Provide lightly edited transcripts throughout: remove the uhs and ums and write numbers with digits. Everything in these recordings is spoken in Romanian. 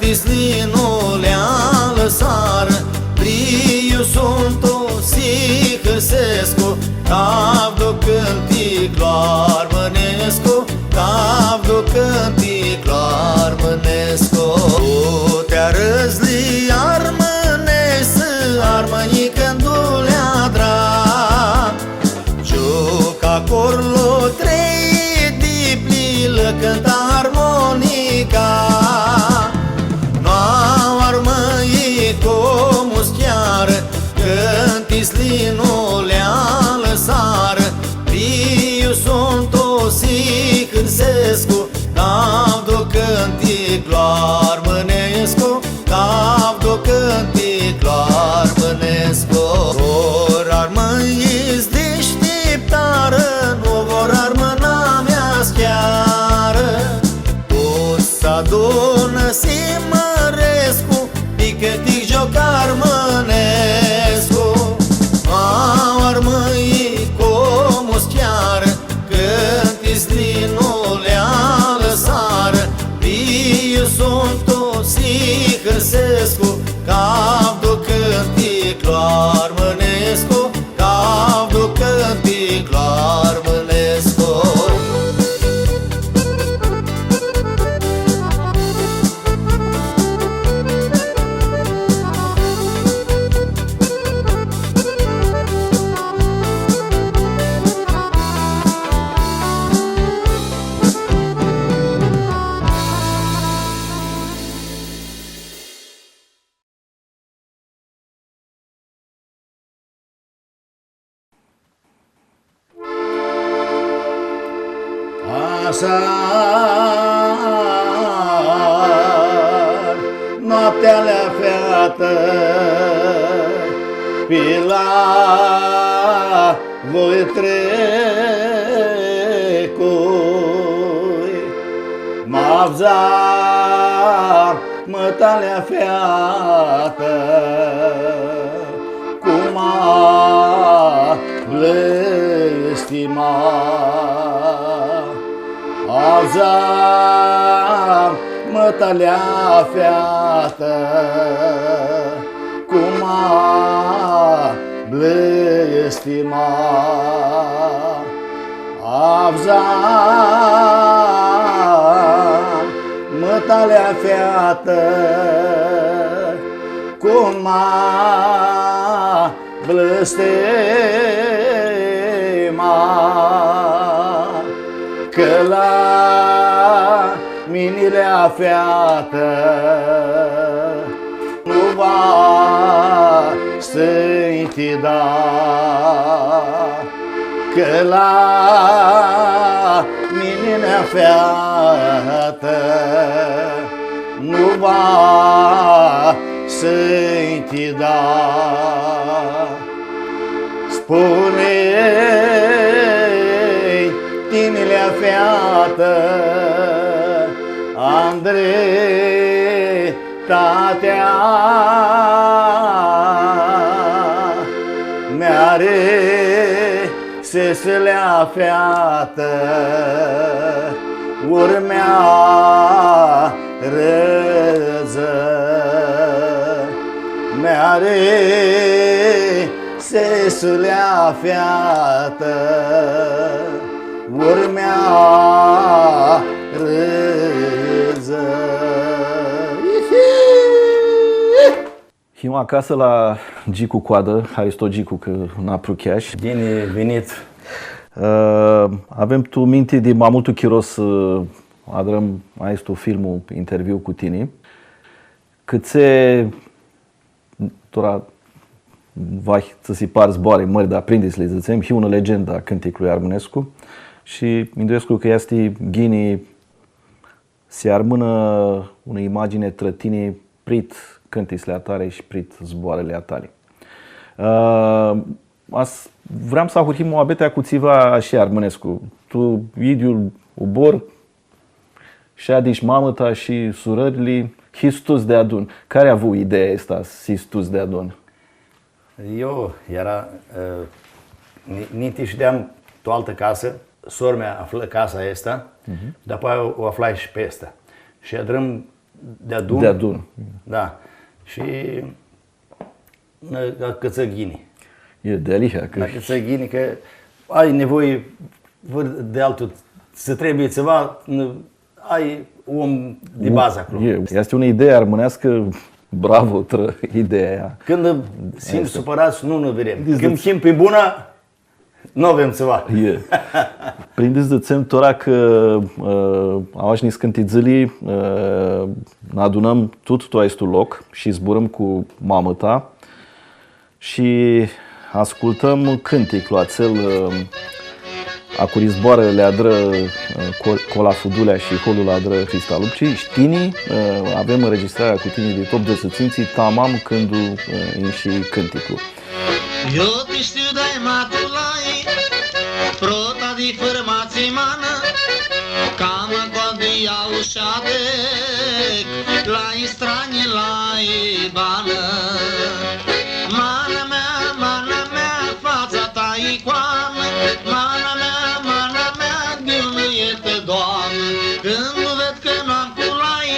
tislinul le-a lăsară, Priu sunt o si Hăsescu, Tavdu cânti clar Mănescu, Tavdu cânti clar Mănescu. Te-a răzli armănesă, armănii cându-lea drag, Ciuca corlo trei diplilă cânta armonica, Noua armăii comus chiară, Cânti slinul le-a lăsară, Priu sunt o si Hârsescu, Tavdu cânti clar Mănescu, Tavdu cânti clar Mănescu. Vor armăiți deșteptară, nu vor armâna mea schiară, Toți s-adună si Mărescu, Tic-tic jocar Mănescu. Au armăii comus chiară, Cânti slinul le-a lăsară, Priu sunt o si Hăsescu, Tavdu cânti clar Mănescu, Tavdu cânti clar Mănescu. Asar, noaptea le-a feată, Pe la voi trecui, Mavzar, mătalea feată, Cum a blestima, Avzar, mătalea feată, Cum a blestima, Avzar, mătalea feată, Cum a blestema, Că la minilea feată nu va stântida, Că la minilea feată nu va stântida. Spune-i tinilea feată, Andrei, tatea mi-are seselea feată, urmea răză, mi-are seselea feată, urmea râză. Him acasă la Gicu Coadă, Haristo Gicu, că n-a prucheaș. Bine venit! Avem tu minte de Mamutu Chiros, adrăm aici tu filmul, interviu cu tine. Câțe tora vai să se par zboare mări, dar prindeți-le, zicem, hi una legenda a cânticului armânescu și îndoiesc că este ghini se armână una imagine trătine prit cântisle atare și prit zboarele atare. Vreau să ahurhim o abetea cu țiva și armânescu. Tu, idiul ubor, și adici mamăta și surările, histus de adun. Care a avut ideea asta, histus de adun? Eu era, ninti știam o altă casă, sora mea află casa asta, după aia o aflai și pe asta. Și adrăm de adun. De adun. Da. Și la Cățăghini. E delicious. La Cățăghini, că ai nevoie de altul, să trebuie ceva, ai om de bază acolo. Este o idee armonească, bravo, ideea aia. Când simți supărat, nu vedem. Când simt pe bună, nu avem ceva. Prindeți de țem tora că aoși ni scântițălii ne adunăm tot tu loc și zburăm cu mamă ta și ascultăm cântic la cel a curi zboară leadră Cola Fudulea și Holul leadră Hrista Lupci. Știni, avem înregistrarea cu tine de top de săținții tamam când și cânticul. Eu te știu dai matulai, prota di formații mană, cam codia ușade, la istrani la ibană. Mana mea, fața ta icoană, mana mea, gâlnuietă, Doamnă. Când nu ved că n-am culai,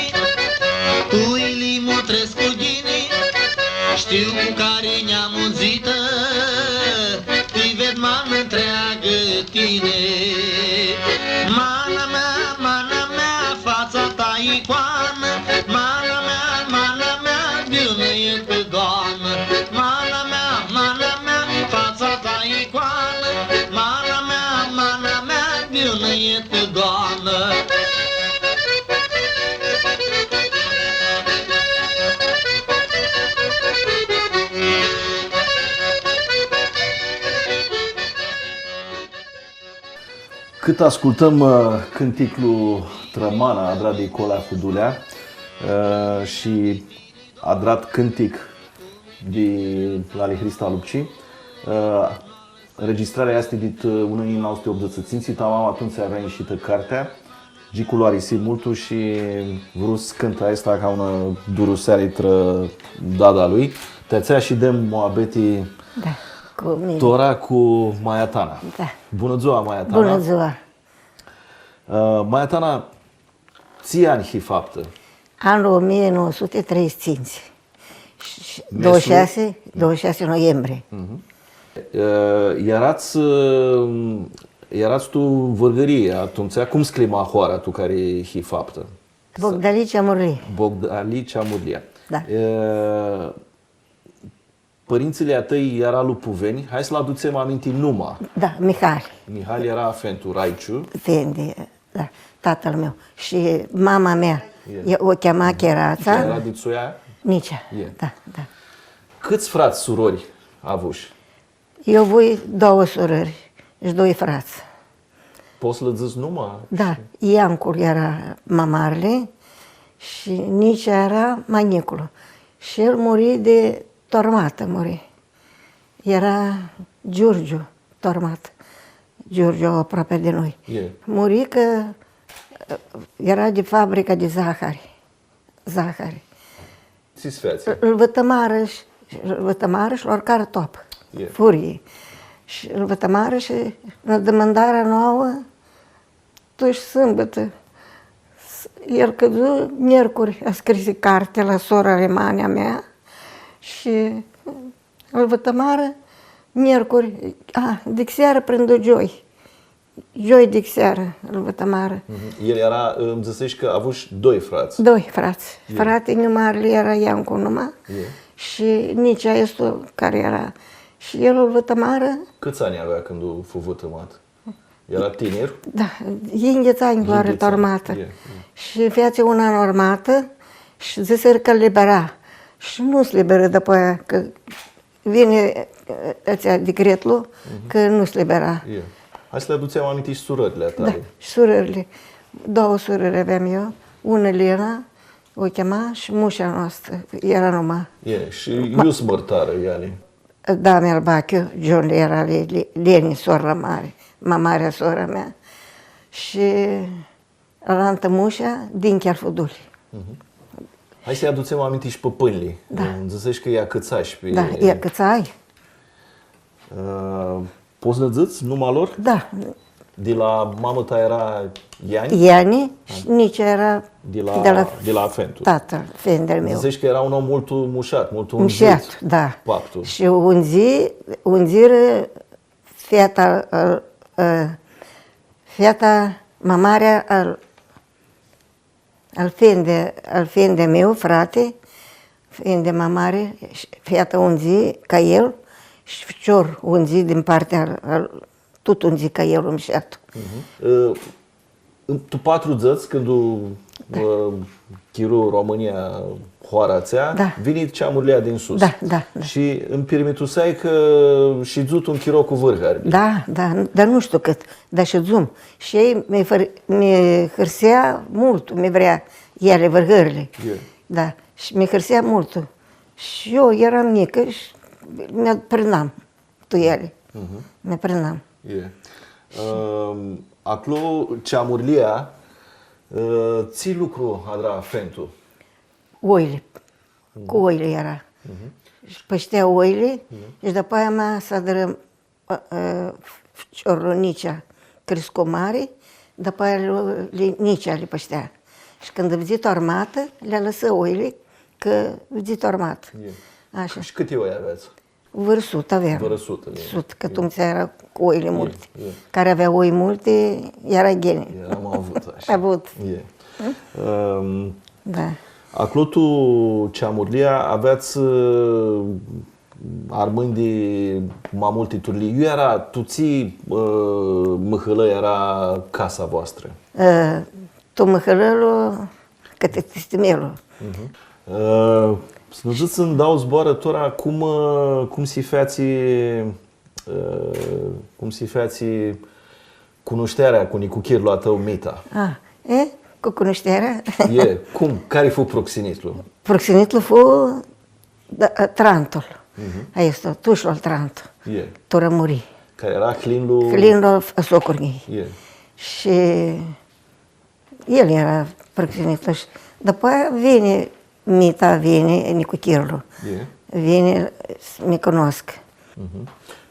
tu ilimu tresc cu ghinii, știu cu care ne-am unzită, îi ved mană întreagă tine. Mana mea, fața ta icoană, mana mea, gâlnuietă, Doamnă. Mana mea, fața ta icoană, mana mea, gâlnuietă, Doamnă. Cât ascultăm cânticul Trămana, Adrat de Cola Fudulea și Adrat cântic de la Hrista Lupci, înregistrarea este din 1980, tamam atunci avea ieșită cartea, Gicu l-a risi multul și vrut cânta asta ca una duruseară tră dada lui. Te-ațea și de moabetii cu mine. Tora cu Maiatana. Da. Bună ziua, Maiatana. Bună ziua! Maiatana, ții ani și faptă? Anul 1935. 26 noiembrie. Erați tu văgărie atunci, cum sclima hoara tu care și faptă? Bogdalicea Murli. Bogdalicea Murlia. Da. Părințile a tăi era lupuveni, hai să-l aducem aminti numai. Da, Mihai. Mihai era Fentu Raiciu. Da, tatăl meu. Și mama mea, o chema Cherața. Era din Țoia? Nicea. Da. Câți frați, surori avuși? Eu voi 2 surori și 2 frați. Poți să le zici numai? Da, Iancul era mamarele și Nicea era manicul. Și el muri de tormată, Era Giurgiu, tormat. Giurgiu aproape de noi. Muri că era de fabrica de zahări. Ți-s feați? Îl vătămară și l-or cartop, furie. Și îl vătămară și la demandarea nouă, tu și sâmbătă. El căzu miercuri a scris carte la sora Alemania mea și îl vătămară miercuri, de seară prin joi. Joi de seară îl vătămară. El era, îmi zicești că avuși 2 frați. 2 frați. Fratele numarele era Iancu numai și Nicea este care era. Și el îl vătămară. Câți ani avea când a fost vătămat? Era tineri? Da, ingheți ani doar retormată. Și viața una normată și ziseră că libera. Și nu se liberă după aia, că vine decretul că nu se libera. Hai să le aducem aminte și surările tale. Da, și surările. 2 surări aveam eu, una Lena, o chema, și mușa noastră, era numai. Și eu sunt mărtară, Iani. Da, Melbachiu, John era Leni, sora mare, marea sora mea. Și la mușa din chiar Fuduli. Hai să-i aducem aminte și pe pâinile. Da. Îmi zicești că ea câțași pe... Da, ea câțai. Poți să zici numai lor? Da, De la mamă ta era Iani? Iani și nici era De la Fentu. tatăl, fendel meu. Zici că era un om mult mușat, mult unzit. Mușat, da. Paptul. Și unziră fata mamarea al fende meu, frate, fende mamare, fata unzi ca el și ficior unzi din partea tot unzi ca el mușat. Tu 4 zăți, când Chiru România hoarațea, Da. vine ceamurile din sus. Da. Și îmi permitusai că și zut un chiro cu vârgări. Da, dar nu știu cât, dar și zoom. Și ei mi hârsea mult, mi vrea ele vârgările. Da, și mi hârsea mult. Și eu eram mică și mi prinam tu ele. Mi prinam. Acolo ceamuria ții lucru adra Fentu. Oile. Cu oile era. Și păștea oile și după aia mea s-a dără ciornicea crescu mare, după aia nicea le păștea. Și când a vizit o armată, le-a lăsat oile că vizit o armată. Așa. Și câte oi aveați? Vârsut aveam. Vârsut. Sut, că Tumțea era cu oile multe. Care avea oi multe, era gene. Am avut așa. Avut. Da. Acolo tu, ceamurlia, aveați armând de mai multe turli. Eu era, tu ții măhălă, era casa voastră. Tu măhălălu, că te stimelul. Să nu zic să-mi dau zboară tora cum si feați cunoșterea cu nicuchirul a tău mita. Cu cunoșterea? Care fu proxenitlu? Proxenitlu fu Trantul. Este tușul Trantul. Tu rămuri. Care era clinul... Clinul socurnii. Și el era proxenitlu. După aia vine mita, vine nicuchirul. Vine să mi cunosc.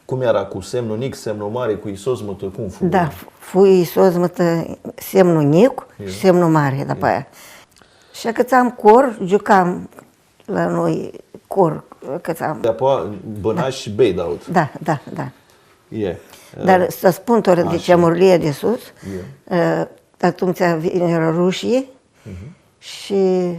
Cum era? Cu semnul mic, semnul mare, cu isozmătă? Cum fu? Da, fu isozmătă semnul mic și semnul mare după aia. Și cât am cor, jucam la noi cor, cât am. De-apoi bănași și bei daut. Da. Dar să spun tot de ceamurlie de sus, atunci vine rușii și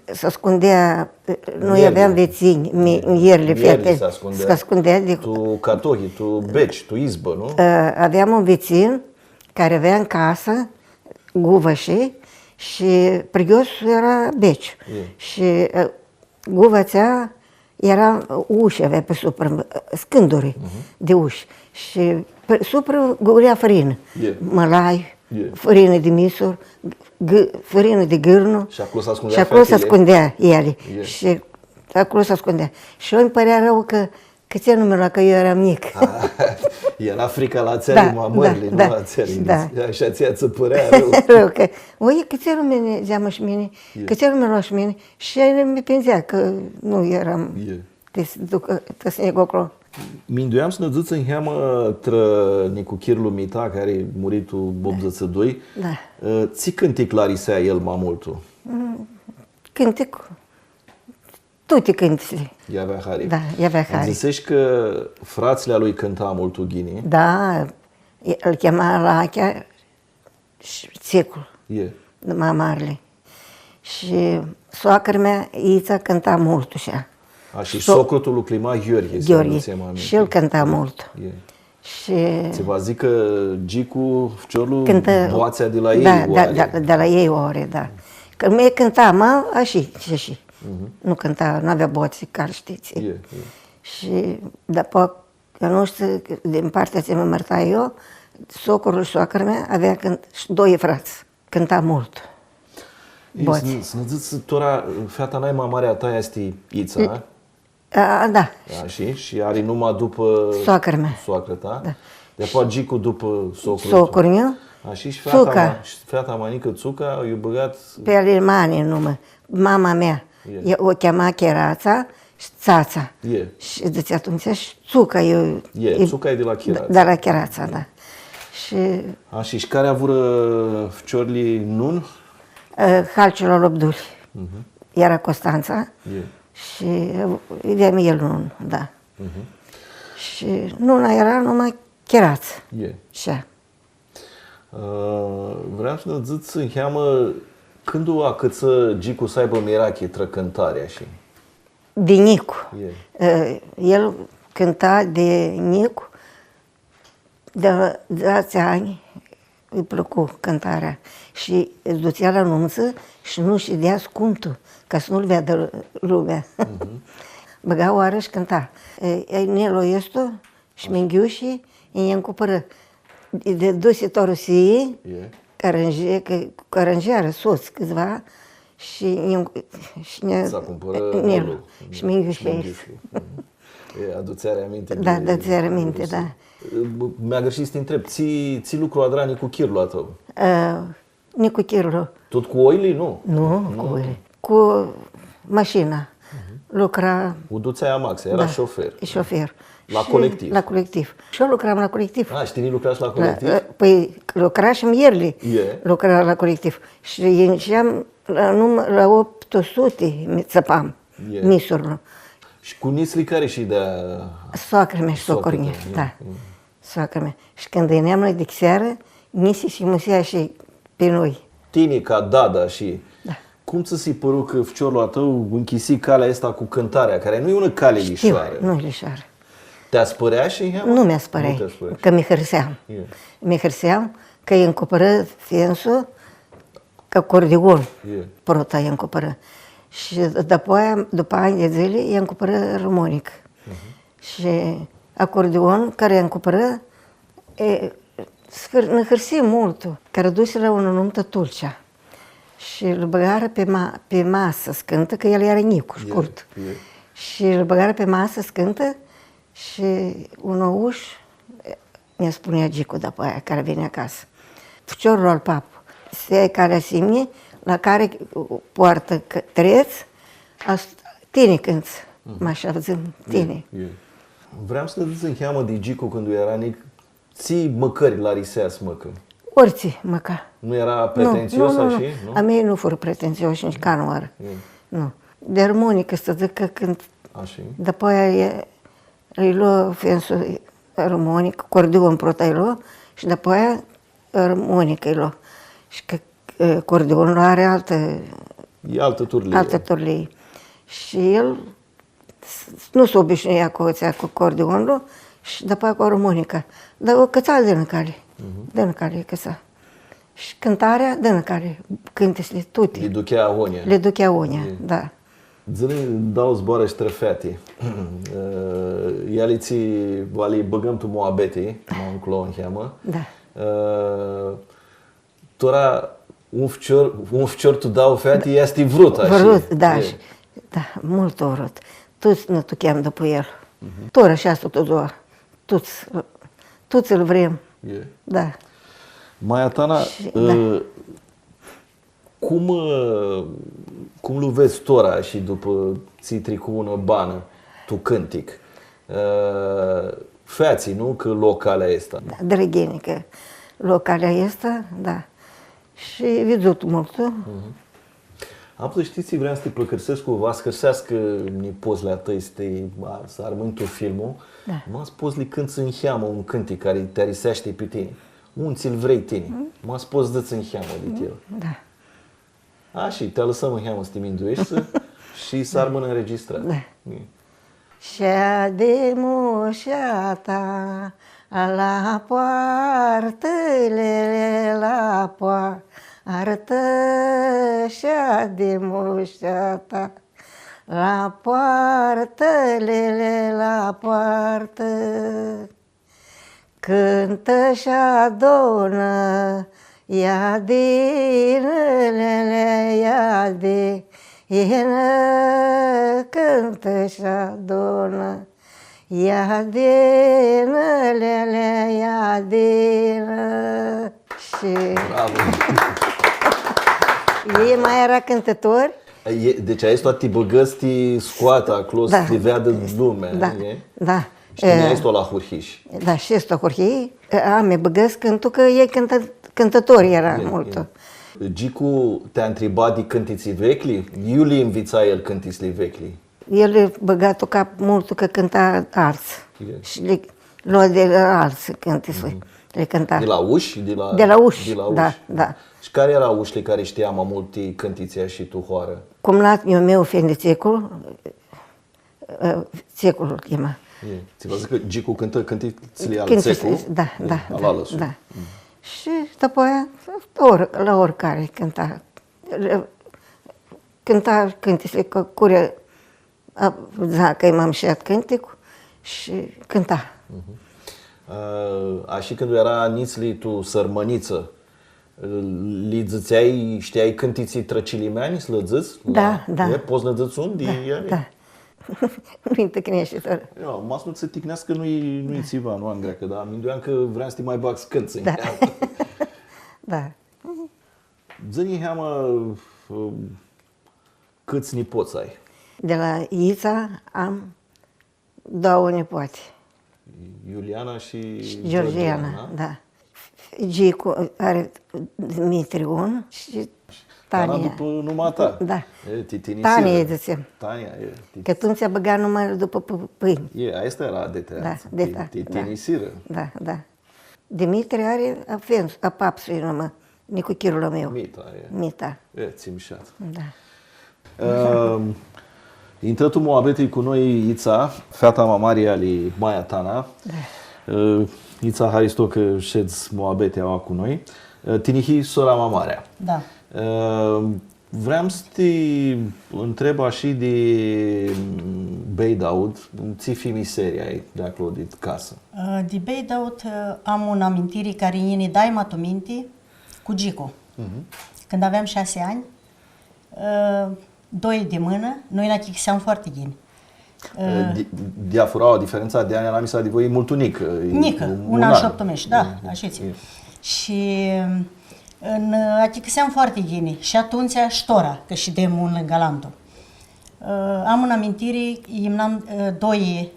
se ascundea, noi aveam vețini, mierle fete, se ascundea de... Tu catohi, tu beci, tu izbă, nu? Aveam un vețin care avea în casă guvășii și prigiosul era beci. Și guvățea era uși, avea pe supra, scânduri de uși. Și pe supra gulea fărină, mălai, fărină de misur, fărină de gârnu. Și acolo se ascundea și acolo se ascundea ele. Și acolo se ascundea. Și eu îmi părea rău că ți nu mi-a că eu eram mic. Era frica la țării mamării, nu la țării. Așa ți-a părea rău. Rău că, că ți nu mi zeamă și mine, că ți nu mi-a luat și mine. Și mi penzea că nu eram să se negă acolo. Minduiam să ne zici în heamă tră nicuchirul mita, care a murit tu 82. Ți cântic clarisea el mai multul? Cântic. Toate cântile. I avea hari. Da, i avea hari. Zicești că frațilea lui cânta multul ghini. Da, îl chema Lachea și Țicul, mamarele. Și soacră mea, Ița, cânta mult așa. Și socrotul lui Clima Gheorghe. Și el cânta mult. Și... Ți va zic că Gicu, Ficiorlu, boațea de la ei oare. De la ei ore, da. Că mie cânta, și. Nu cânta, nu avea boții, care știți. Și după, că nu știu, din partea ce mă mărta eu, socrul și soacră mea avea și 2 frați. Cânta mult. Să ne zici, tora, fata n-ai mai mare a ta este Ița, da. Și are numai după soacră mea. Soacră ta. De-apoi Gicu după socrul meu. Și fata mai mică, Țuca, i-a băgat... Pe alemani numai. Mama mea o chema Cherața și Țața. Și de atunci și Țuca. Țuca e de la Cherața. De la Cherața, da. Și Și care a avut fciorli nun? Halcilor Lobduli. Era Constanța și aveam el nun, da. Și nuna era numai cherață. Așa. Vreau să ne zic în cheamă când a cât să gicu să aibă mirachi trăcântarea și... De Nicu. El cânta de Nicu, de 10 ani îi plăcu cântarea și îți ducea la nunță și nu-și dea scuntul, ca să nu-l vadă lumea. Băga oară și cânta. Nelo esto și minghiuși îi încupără. De duse torusii, caranjeară, soț câțiva, și ne... S-a cumpără Nelo și minghiuși. Aduțerea aminte. Da, aduțerea aminte, da. Mi-a greșit să te întreb, ții lucru Adrani cu chirul a tău? Nicu Chirlu. Tot cu oile, nu? Nu, cu oile. Cu mașina. Lucra... Uduțea Max, era șofer. Șofer. La colectiv. La colectiv. Și eu lucram la colectiv. Și tine lucrați la colectiv? Păi lucra și mierli. Lucra la colectiv. Și ieșeam la 800 țăpam misurile. Și cu nisli care și de... Soacră mea și socoră mea, da. Soacră mea. Și când veneam noi de seară, nisi și musea și pe noi. Tine ca Dada și... Da. Cum ți-s părut că fciorul a tău închisi calea asta cu cântarea, care nu e una cale lișoară? Nu e lișoară. Te-a spărea și... Nu mi-a spărea, că mi hărseam. Mi hărseam că îi încopără fensul ca acordeon. Prota îi încopără. Și după ani de zile îi încopără armonic. Și acordeon care îi încopără ne hărsie mult. Care duse la un nuntă Tulcea. Și îl băgară pe masă să cântă, că el era Nicu, scurt. Și îl băgară pe masă să cântă și un ouș mi-a spunea Gicu după aia, care vine acasă. Fciorul al papă, se calea simie, la care poartă treț, tine cânți, mă așa văzând, tine. Vreau să te zic în cheamă de Gicu când era mic, ții măcări la riseas măcă. Orice măca. Nu era pretențios așa? Nu. A mei nu fură pretențioși, nici ca nu ară. Nu. De armonică să zic că când... Așa. După aia îi lua fensul armonic, acordeon prota îi lua și după aia armonică îi lua. Și că acordeonul are altă... E altă turlie. Altă turlie. Și el nu se obișnuia cu acordeonul și după aia cu armonica. Dar o căța dă-n cale. Dă-n cale căța. Și cântarea dă-n cale. Cântesele toate. Le duchea agonia. Le duchea agonia, da. Zile dau zboară și trăfete. Ialiții vali băgăm tu moabete, mă înclo în cheamă. Da. Tora un fcior tu dau fete, este vrut așa. Vrut, da. Da, mult vrut. Toți ne tucheam după el. Tora așa tot doar. Toți îl vrem. Da. Maia Tana, cum lu vezi tora și după ții cu una bană, tu cântic? Feții, nu? Că localea asta. Da, drăghenică. Localea asta, da. Și văzut mult. Am să știți, vreau să te plăcărsesc cu vă scărsească nipozlea tăi să armâni tu filmul. Da. M-a spus li când în cheamă un cântic care te risește pe tine. Un ți-l vrei tine. M-a spus dă-ți în cheamă de el. Da. Și te lăsăm în cheamă să te minduiești și să armână înregistrat. Da. Și-a de moșata la poartele la poartă. Arătă și-a de moșata la poartele la poartă. Cântă și adună, ia dinele, ia dină, cântă și adună, ia dinele, ia dină. Și... Bravo! Ei mai era cântători. Deci aici toate băgăți te scoată acolo să te vadă lumea. Da, da. Și tine ești la Hurhiș. Da, și ăsta Hurhii, ame băgăs cântul că ei cântători era mult. Gicu te-a întrebat de cântiții vechli? Eu le învița el cântiții vechli. El le băga cap mult că cânta alți. Și le lua de la alți cântiții. Le cânta. De la uși? De la uși, da. Și care erau ușile care știa mai multe cântiția și tu hoară? Cum la meu fiind de țecul, țecul îl chema. Ți vă zic că Gicu cântă cântițile al țecul? Da. Și după aia, la oricare cânta. Cânta cântițele, că curea că m-am șiat cânticul și cânta. Și când era nițli tu sărmăniță, li zățeai, știai cântiții trăcilimeani, slăzăți? Da. Poți lăzăți unde? Da. Nu-i tăcnește. Mas nu se ticnească, nu-i țiva, nu am greacă, dar aminduiam că vreau să te mai bag scânță. Da. Ză-ni heamă câți nipoți ai? De la Ița am 2 nepoate. Iuliana și Georgiana, da. Gicu are Dimitriun și Tania. După numai ta. Da. Tania e zicem. Tania Că atunci a băgat numai după pâini. Asta era de treață. Da, Tinisiră. Da. Dimitri are a papsului numai, nicuchirul meu. Mita. Țimșat. Da. Intră tu moabetei cu noi Ița, fata mamarii ali Maia Tana. Ița Haristo că ședz moabetea cu noi. Tinihi sora mamarea. Da. Vreau să te întreb așa de Beidaud, ți fi miseria ai de acolo de casă. De Beidaud am un amintiri care îi dai mă minte cu Gico. Când aveam 6 ani, 2 de mână, noi la chixiam foarte gini. Diafura, diferența de ani la misa de voi e mult unică. Nică, un an și 8 meși, da, așa ți. Și chixiam foarte gini și atunci ștora, că și de un lângă lantul. Am în amintiri, îmi am 2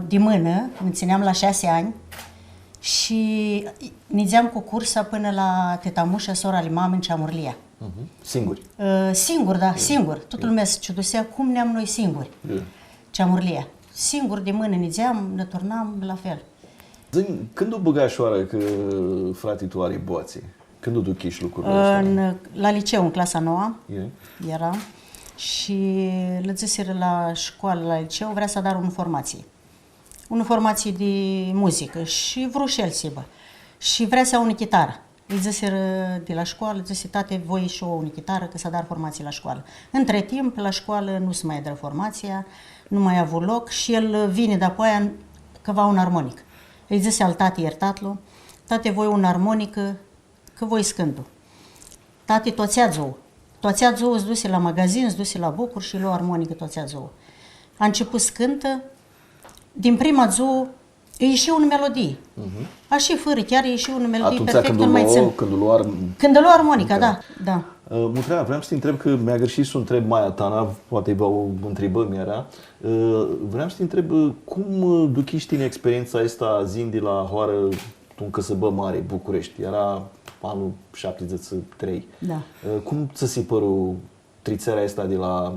de mână, îmi țineam la 6 ani și nizeam cu cursa până la tetamușa, sora lui mamă în Ceamurlia. Singuri? Singur. Toată lumea se ciudusea cum ne-am noi singuri. Ceamurlia. Singur de mână nizeam, ne turnam la fel. Când o băgașoară că fratele tu are boații? Când o duci lucrurile astea? La liceu, în clasa 9 eram și le ziseră la școală, la liceu, vrea să dar o formație. O formație de muzică și vreo și el sibă. Și vrea să ia o chitară. Îi ziseră de la școală, zise, tate, voi și o chitară, că s-a dat formație la școală. Între timp, la școală nu se mai dă formația, nu mai a avut loc și el vine de-apoi aia că va un armonic. Îi zise al tati, iertatlu, tate, voi un armonică, că voi scântul. Tate, toțea zou, îți duse la magazin, îți duse la bucuri și lua armonică toțea zou. A început scântă, din prima zou, îi ieși o melodie. Așa fără, chiar ieși o melodie perfectă, nu mai țin. Când o lua armonica, da. Mutrea, vreau să te întreb că mi-a greșit să o întreb Maia Tana, poate o întrebă mi-era. Vreau să te întreb cum duci în experiența asta zind de la Hoară în Căsăbă Mare, București. Era anul 73. Da. Cum ți se părul trițarea asta de la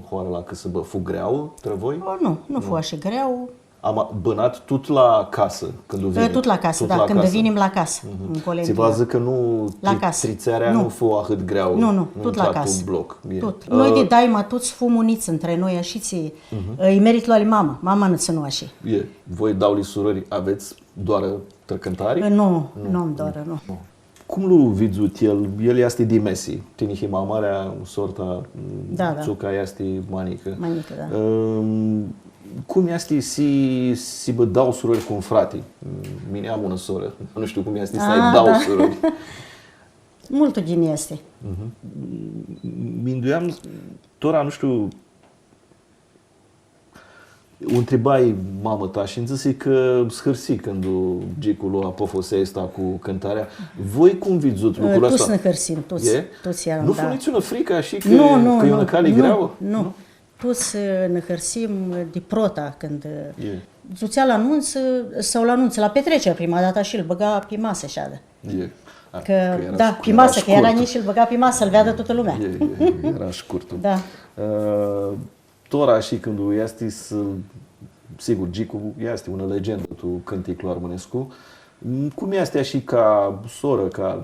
Hoară la Căsăbă? Fu greu între voi? Nu fu așa greu. Am bănat tot la casă când vine. Tot la casă, da, când venim la casă. Ți vă zic că nu trițarea nu fu atât greu. Nu, tot la casă. Bloc. Tot. Noi de daima toți fu muniți între noi, așa ți îi merit la mama. Mama nu ți nu așa. Voi dauli surări aveți doar trecântari? Nu am doar, nu. Cum lu vizut el? El este de Messi. Tinihi mamarea, sorta, țuca este manică. Manică, da. Cum este si bă dau surori cu un frate? Mine am una soră. Nu știu cum este să-i dau surori. Multul din este. Minduiam, tora, nu știu, o întrebai mamă ta și îmi zise că schârsi când Gicu lua pofosea asta cu cântarea. Voi cum vizut lucrul ăsta? Toți ne hărsim, toți eram, nu funiți-o frică așa că e o cale greauă? Nu. Toți ne hărsim de prota când ducea la anunț sau la anunț, la petrecere prima dată și îl băga pe masă așa. Că da, pe masă, că era nici și îl băga pe masă, îl vedea toată lumea. Era scurtul. Da. Tora și când este, sigur, Gicu este una legendă, tu cânti cu Armănescu. Cum este și ca soră, ca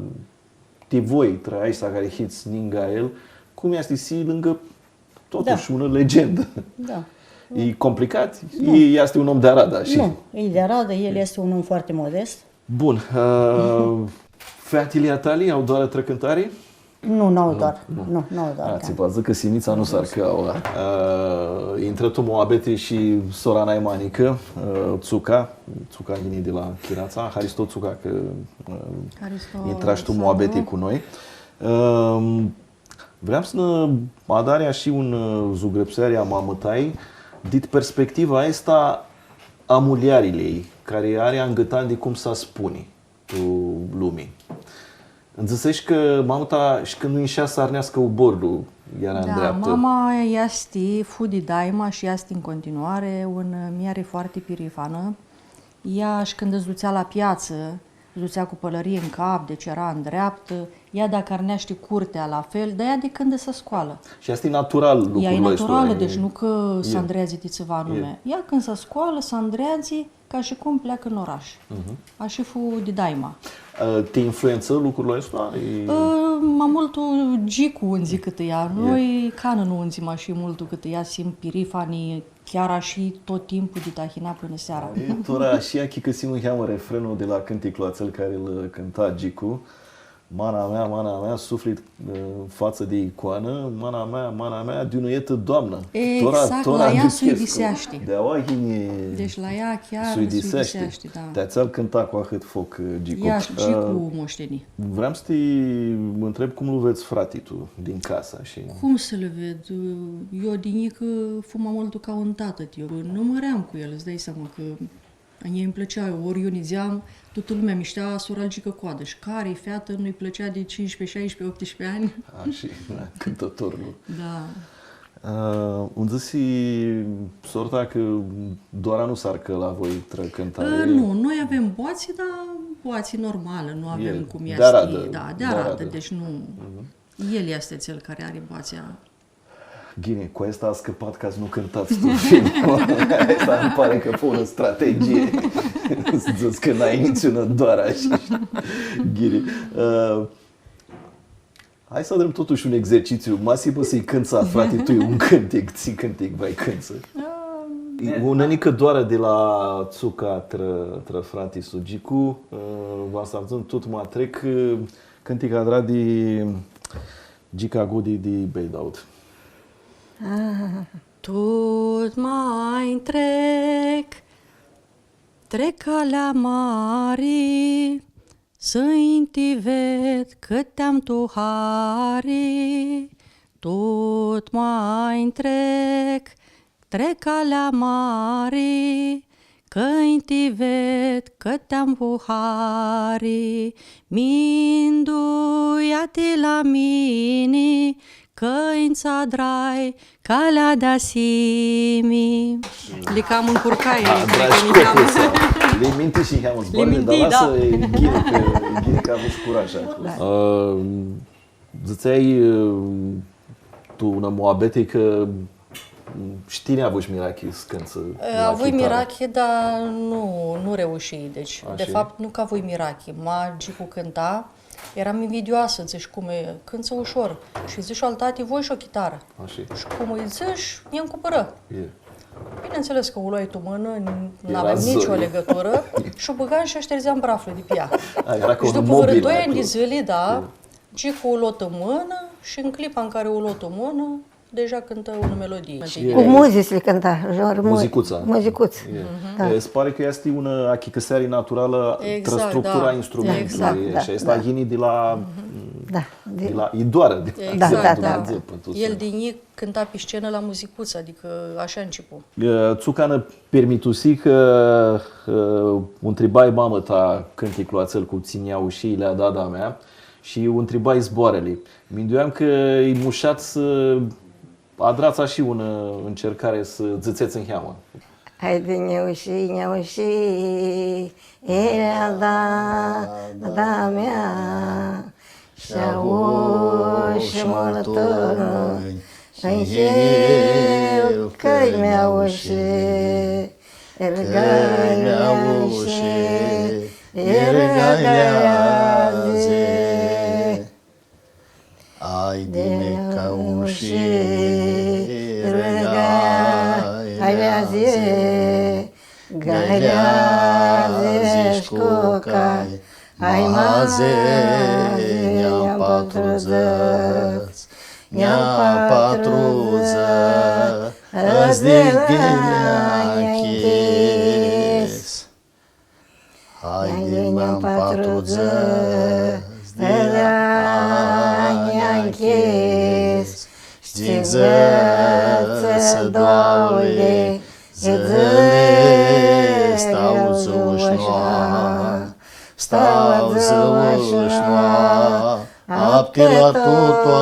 te voi trăiai să care hiți ninga el, cum este și lângă totuși una legendă? Da. E complicat? Este un om de Arad, și? Nu, e de Arad, el este un om foarte modest. Bun. Fetele tale au doar trăcântare? Nu, n-au doar. Nu, doar. Ți vă zic că Simița nu s-ar căua. Intră tu Moabete și sora Naimanică, Țuca vine de la Chirața, Haristo Țuca, că intrași tu Moabete cu noi. Vreau să ne adarea și un zugrăpsare a mamătai dit perspectiva asta a muliarilei, care are angătat de cum să spune tu lumii. Înțelegi că mama și când nu ieșea să arnească uborul, era în dreaptă. Mama este fudi daima și este în continuare un miare foarte pirifană. Ea și când îți ducea la piață, îți ducea cu pălărie în cap, deci era în dreaptă. Ea dacă arnește curtea la fel, de ea de când se scoală. Și asta e natural lucrul ăsta. Ea e naturală, deci nu că s-a îndrează de ceva anume. Ea când se scoală, s-a îndrează ca și cum pleacă în oraș. Așa fu de daima. Te influență lucrurile ăsta? Mai multul Gicu unzi cât ea. Noi cană nu unzim așa multul cât ea simt pirifanii chiar așa tot timpul de tahina până seara. Tora așa că simt cheamă refrenul de la Cânticloațel care îl cânta Gicu. Mana mea, suflet față de icoană, mana mea, diunuietă doamnă. Exact, la ea suidisește. Deci la ea chiar suidisește, da. Te-ați cânta cu atât foc Gicu. Ea și Gicu moșteni. Vreau să te întreb cum îl vezi frate tu din casa. Cum să le ved? Eu din mică fuma mult ca un tată. Eu nu măream cu el, îți dai seama că mie îmi plăcea, ori eu nizeam, toată lumea miștea soralgică coadă. Și care feată nu-i plăcea de 15, 16, 18 ani? Și cântătorul. Da. Unde si sorta că doar nu s-ar că la voi cântare? Nu, noi avem boații, dar boații normală, nu avem cum este. De Aradă, deci nu. El este cel care are boația. Ghine, cu asta a scăpat ca să nu cântați tu filmul. Asta îmi pare că pune strategie. Să-ți că n-ai niciună doar așa. Ghine. Hai să dăm totuși un exercițiu. Masivă să-i cânța, frate, tu e un cântec, ții cântec, vai cânță. Una nică doar de la Țuca tră frate Sugicu. Vă ascultăm tot mă trec cântec adra de Gica Gudi de Beidaud. Tot mai trec calea mare, să-i ved cât te-am tu hari. Tot mai trec calea mare, că-i ved cât te-am tu hari. Minduia-te la mine, că-i drai calea de simi. Le cam încurcai. Le minti și cheamă zboarele, dar lasă ghine că a avut curaj. Ziceai tu una Moabete că știi avut mirachi scânță. A avut mirachi, dar nu reuși. Deci, de fapt, nu că a avut mirachi. Magicu cânta. Eram invidioasă, zici, cum e, cântă ușor. Și zici, al tati, voi și o chitară. Și cum îi zici, mi-am cumpără. Bineînțeles că o luai tu mână, n-aveam nicio legătură și o băgam și o șterzeam braflul de pe ea. Și după vreo 2 ani de zile, Gicu o luat în mână și în clipa în care o luat în mână, deja cântă o melodie. Cu muzici le cânta. Muzicuța. Muzicuță. Îți pare că este una achicăseare naturală structura instrumentului. Și asta ghini de la... De la idoară. El din ei cânta pe scenă la muzicuță, adică așa început. Țucană permitusi că o întrebai mamă ta cânticloațel cu țineau și le-a dat a mea și o întrebai zboarele. Mi-nduiam că îi mușați să adrața și una încercare să zățeți în heamă. Hai de neuși, ea da mea, și-au și mortoni, și eu că-i mi-au și, ergai mi-au și, ergaiaze. Ai de mecauși, Gaileaze, gaileaze, școcai, ai maze, ne-am patruzăți, ne-am patruză, azi de ghileachis. Hai de ne-am patruzăți, de ghileachis. Stigzăță, Doamne, zăle, stau zăușnoa, stau zăușnoa, apte la tutoachis.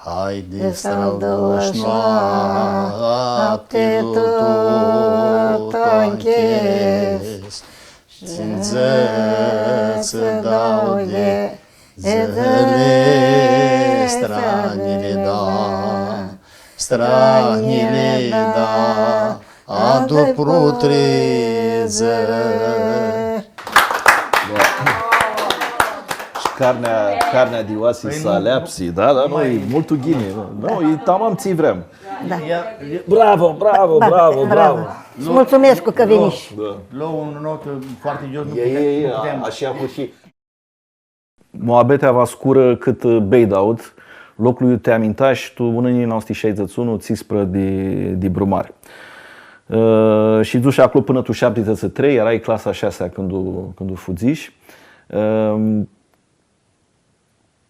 Haide, stau zăușnoa, apte tutoachis. Stigzăță, Doamne, zăle, stranile da, adu prutreză. Și carnea de oase salepsi, da, noi, multul ghine. Noi, tamam ți vrem. Da. Bravo. Îți mulțumesc că veniți. Luă o notă foarte jos, nu putem. Așa cu și... Moabetea va scură cât Beidaud, locul te amintași, tu în 1961 ți spră de brumare. Și duci acolo până tu 73, erai clasa 6 când fugiși.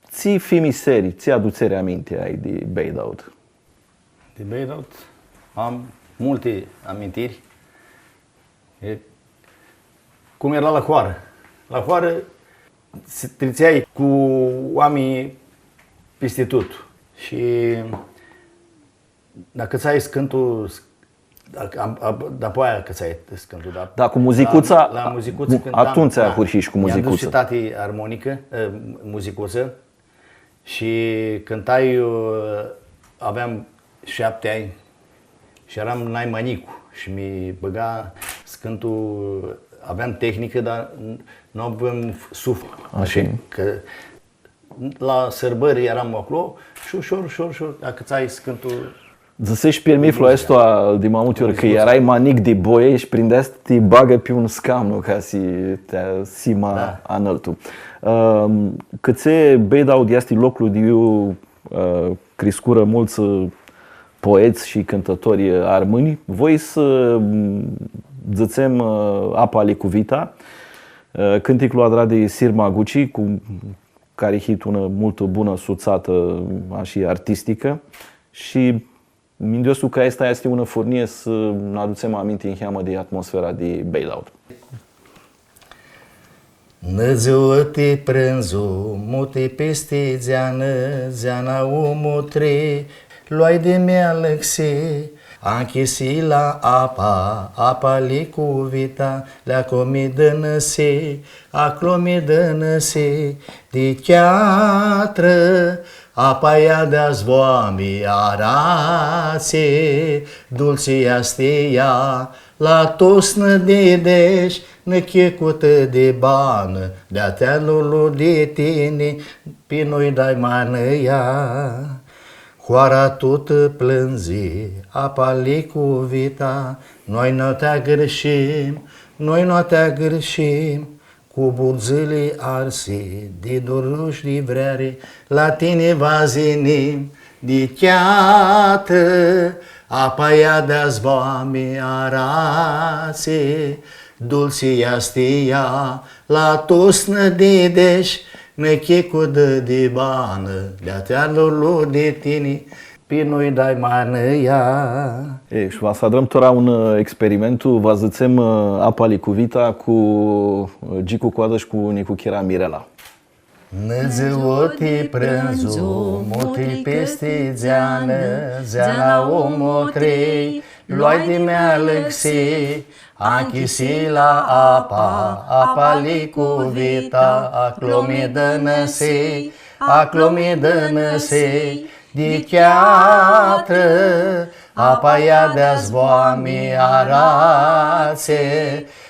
Ți fi miserii, ți aducere aminte ai de Beidaud? De Beidaud am multe amintiri. Cum era la coară. La coară se trițeai cu oamenii peste tot. Și dacă ți-ai scântul, după aia că ți-ai scântul, da, cu muzicuța, la muzicuță cântam, atunci ai hurșit și cu Mi-am dus muzicuță. și tati armonică, muzicuță și cântai, aveam 7 ani și eram naimanicu și mi băga scântul, aveam tehnică, dar nu aveam suflet. Așa. Că la sărbări eram acolo și ușor, dacă ți-ai scântul... Zăsești permiflo ăsta de mai multe ori că erai manic de boie și prindeai să te bagă pe un scam, nu, ca să te sima anăltul. Câțe Beidaud este locul de eu crescură mulți poeți și cântători armâni, voi să zățem apa lecuvita, cânticul adra de Sirma Gucci, cu care hit una mult bună suțată și artistică și mindiosul că asta este una furnie să ne aducem aminte în cheamă de atmosfera de Beidaud. Năzuăte prânzu, mute peste zeana omotre, luai de mea lăxe, anchisi la apa lecuvita, la comidănăse, aclomidănăse, de cheatră, apa ea de-azi voami arațe, dulcia steia, la tosnă de deș, năchecută de bană, de-a tealul de tine, pe noi dai mană ea. Coara tot plânze, apa lecuvita, noi nu te greșim, cu burzele arse, de doruși livrare, la tine vazinim, de cheată, apa ea de-azi voame arațe, dulcia stia, la tosnă de deș, năchecudă de bană, de-a tealul de tine, pe noi dai mană ea. Și vă să tora un experimentul, vă zățem apa lecuvita cu Gicu Coadă și cu Nicu Chira Mirela. Năzăoti prânzu, muti peste zeană, zeana omotrei, luai de mea lăxi, anchisi la apa licuvita, aclomi dă năsei, de chiatră, apa ea de-a zvoami arațe,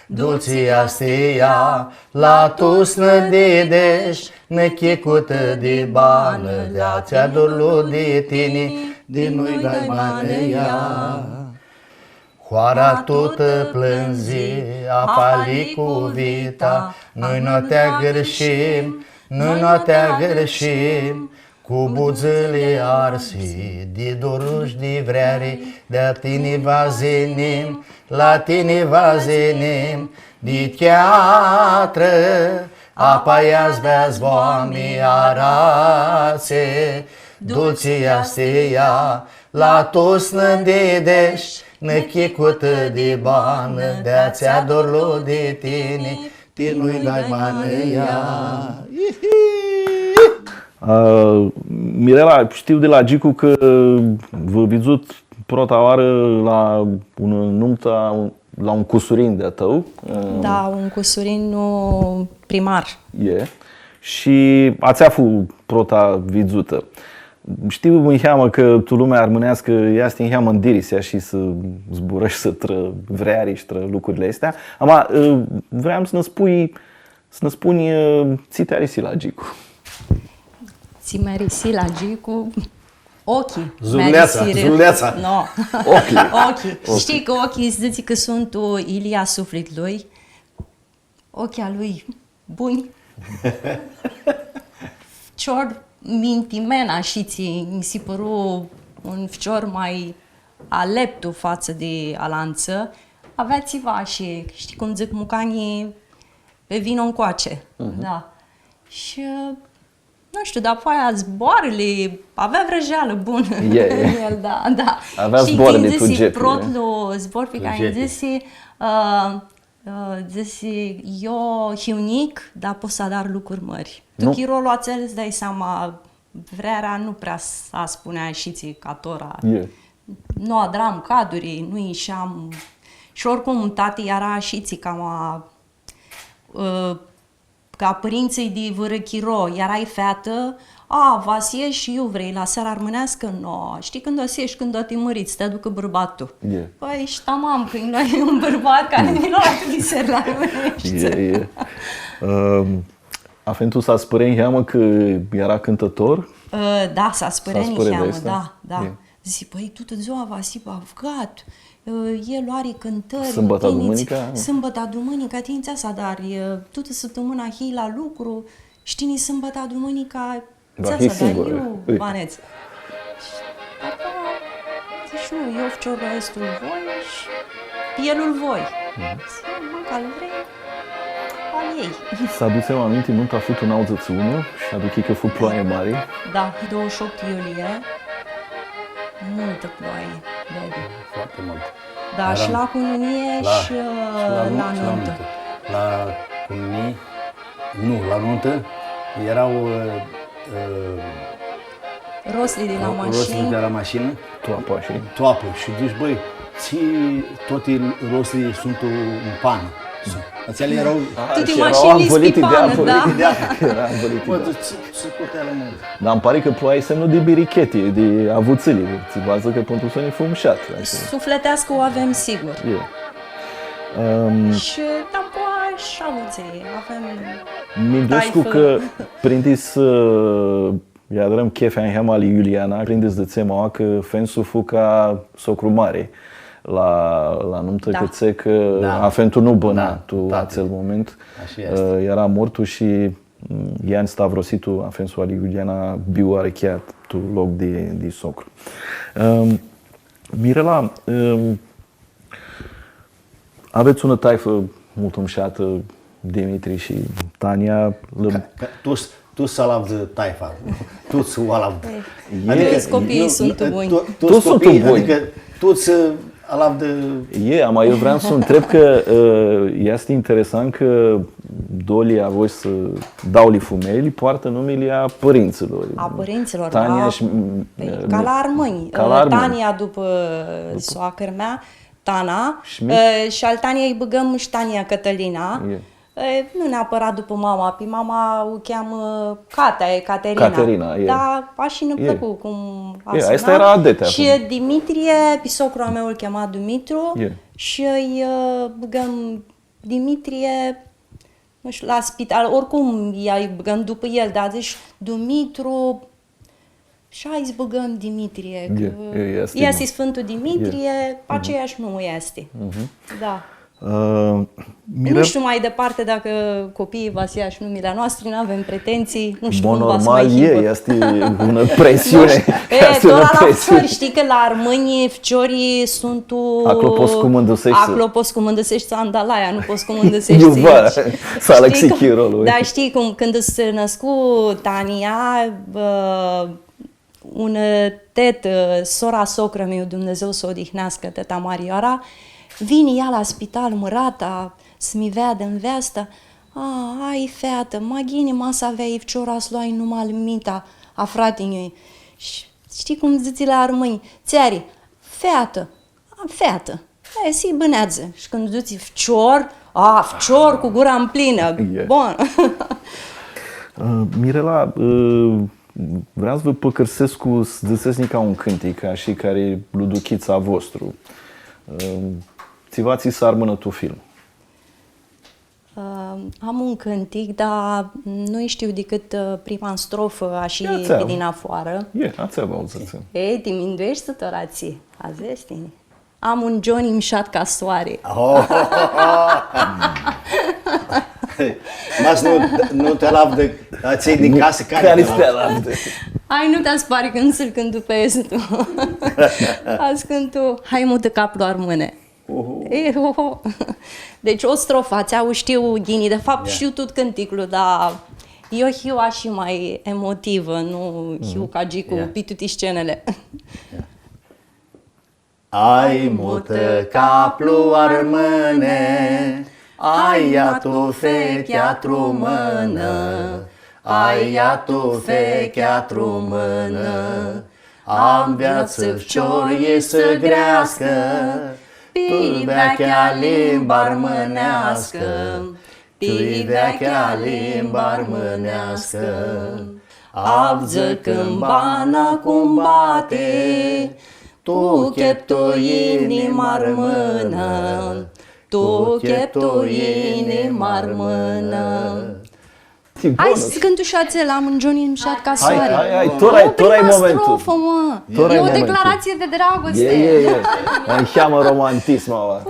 dulția steia, la tus nădedeș, năchecută de bană, de-ația dorlu de tine, de nu-i dai manea. Hoara totă plânzi, apa licuvita, noi nu te greșim, noi nu te greșim, cu buzele arsi, de doruși de vreare, de-a tine vazenim, la tine vazenim, de chiatră, apa ea-ți bea zvoami arațe, dulția steia, la toți nădedeș, năchecută de bană, de-ația dorlu de tine, te nu-i dai manea. Mirela, știu de la Gicu că vă vizut prota oară la un nuntă, la un cusurin de-a tău. Da, un cusurin primar. Și ați aflu prota vizută. Știu în heamă că tu lumea armânească este în heamă în dirisea și să zbură și să tră vreari și tră lucrurile astea. Ama vreau să ne spuni ți te arisi la Gicu. Ți mă risi la Gicu ochii. Zuleața. No. Ochii. Știi că ochii zici că sunt o Ilia sufletului. Ochii lui buni. Cior mintimena și mi se păru un ficior mai aleptu față de alanță. Avea țiva și știi cum zic mucanii pe vino încoace. Da. Și nu știu, dar apoi zboarele, avea vrăjeală bună în el, da. Avea zboarele tu jepi. Protlu zbor pe care zise, eu hiunic, dar pot să dar lucruri mări. Tu chirolul ațel îți dai seama, vrerea nu prea s-a spunea și ții ca tora. Nu adram caduri, nu ieșeam. Și oricum tati era și ții ca părinții de vărăchiro, erai fetă, Vasie și eu vrei la seara armânească? No, știi când o să ieși, când o te măriți, te aducă bărbatul. Păi, și tamam, când nu ai un bărbat care nu l-a atât la armânești. Afentu s-a spără în heamă că era cântător? Da, s-a spără în heamă, da. Zice, păi, tu tot ziua Vasie Avgat, el are cântări. Sâmbătă dumânica? Sâmbătă dumânica, tine asta, dar toată săptămâna hi la lucru, știi, sâmbătă dumânica, dar eu, baneț. Deci nu, eu ficior la estul voi și elul voi. Mânca-l vrei, al ei. Să aducem aminte, nu a fost un auțățunul și aduc că a fost ploaie mare. Da, 28 iulie. Multă ploaie, baby. Foarte mult. Da, și la cununie și la nuntă. La cununie, nu, la nuntă erau rosile de la mașină. Rosile de la mașină. Toapă. Și zici, băi, toate rosile sunt în pană. Ațele erau... Toate mașinile sunt pană, da. Bă, se putea la mult. Dar îmi pare că ploaie semnul de birichete, de avuțăli. Ți bază că pentru să ne fumșat. Sufletească o avem sigur. Și apoi și avuței. Avem Mi-nduscu că prindeți iadrăm chefea în heama lui Iuliana, prindeți de țema că fensul fuca socru mare la nuntă, că țe că afentul nu băna tu acel moment. Era mortul și Ian Stavrositu, afensul lui Iuliana, biu are chiar tu loc de socru. Mirela, aveți una taifă mult umșată, Dimitri și Tania. Tu s-alav de taifa, tu s-alav. Adică copiii sunt buni. Tu sunt buni. Adică tu s-alav de... Eu vreau să întreb că este interesant că Doli a voie să Dauli Fumeli poartă numele a părinților. A părinților, Tania da. și Ca la armâni. Ca la armâni. Tania după soacră mea, Tana, Schmidt. și al Taniei îi băgăm și Tania Cătălina. Nu neapărat după mama, pe mama o cheamă Caterina. Caterina, Dar așa ne plăcu cum a sunat. asta era Adete Și atunci. Dimitrie, pe socrul meu îl chema Dumitru și îi băgăm Dimitrie, nu știu, la spital, oricum îi băgăm după el, dar zici Dumitru, și hai să băgăm Dimitrie, că este Sfântul Dimitrie, aceeași nu este. Da. Nu știu mai departe dacă copiii va să ia și numele noastre, nu avem pretenții, nu știu cum va să mai himpă. este una presiune. Doar la fciori, știi că la armâni fciorii sunt Aclopos cu mândăsești. Aclopos cu mândăsești Andalaia, nu poți cu mândăsești. Iuva, să alexi chirolul. Da, știi cum când se născu Tania, un tet, sora socră meu, Dumnezeu să o odihnească, teta Marioara, vine ea la spital, mărata, să-mi vadă în veastă. Ai, feată, maghine masa avea ifciora să luai numai minta a fratinui. Și știi cum ziți la armâni? Țeari, feată, si bâneață. Și când ziți fcior, fcior cu gura în plină. Bun. Mirela, vreau să vă păcărsescu să dăsesni ca un cântic, ca și care luduchița vostru. Țivați să armână tu film. Am un cântic, dar nu știu decât prima strofă, așa pe din afară. Ați auzit. Te minduiești sătorații. Azi este. Am un Johnny mișat ca soare. Mas nu te lav de cei din casă care te lavdă? Ai, nu te spari când să-l cânt după tu. Azi cânt tu. Hai mută capul armâne. Deci o strofă, ți-au știu ghinii, de fapt știu tot cânticul, dar eu hiu așa mai emotivă, nu hiu ca gicu pe toate scenele. Ai mută caplu armâne, ai ia tu fecheatru mână, ai ia tu fecheatru mână, am viață fciorie să grească, pi vechea limba armânească, pi vechea limba armânească. Avză când bana cum bate, tu chep tu inima armână, tu chep tu inima armână. Hai să cântușați la un Johnny mișat ca soare. Hai, tora-i momentul. Strofă, mă. E o declarație de dragoste. Încheamă romantism, mă.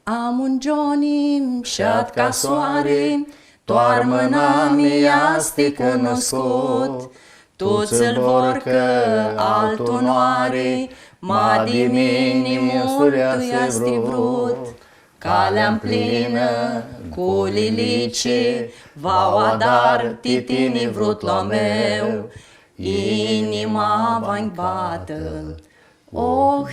Am un Johnny mișat ca soare, toarmă-na mi-a stică născut. Toți-l vor că altul n-are, ma de mine mult i-a vrut. Calea-n plină cu lilice, va dar titini vrut la meu, inima va-mi bată,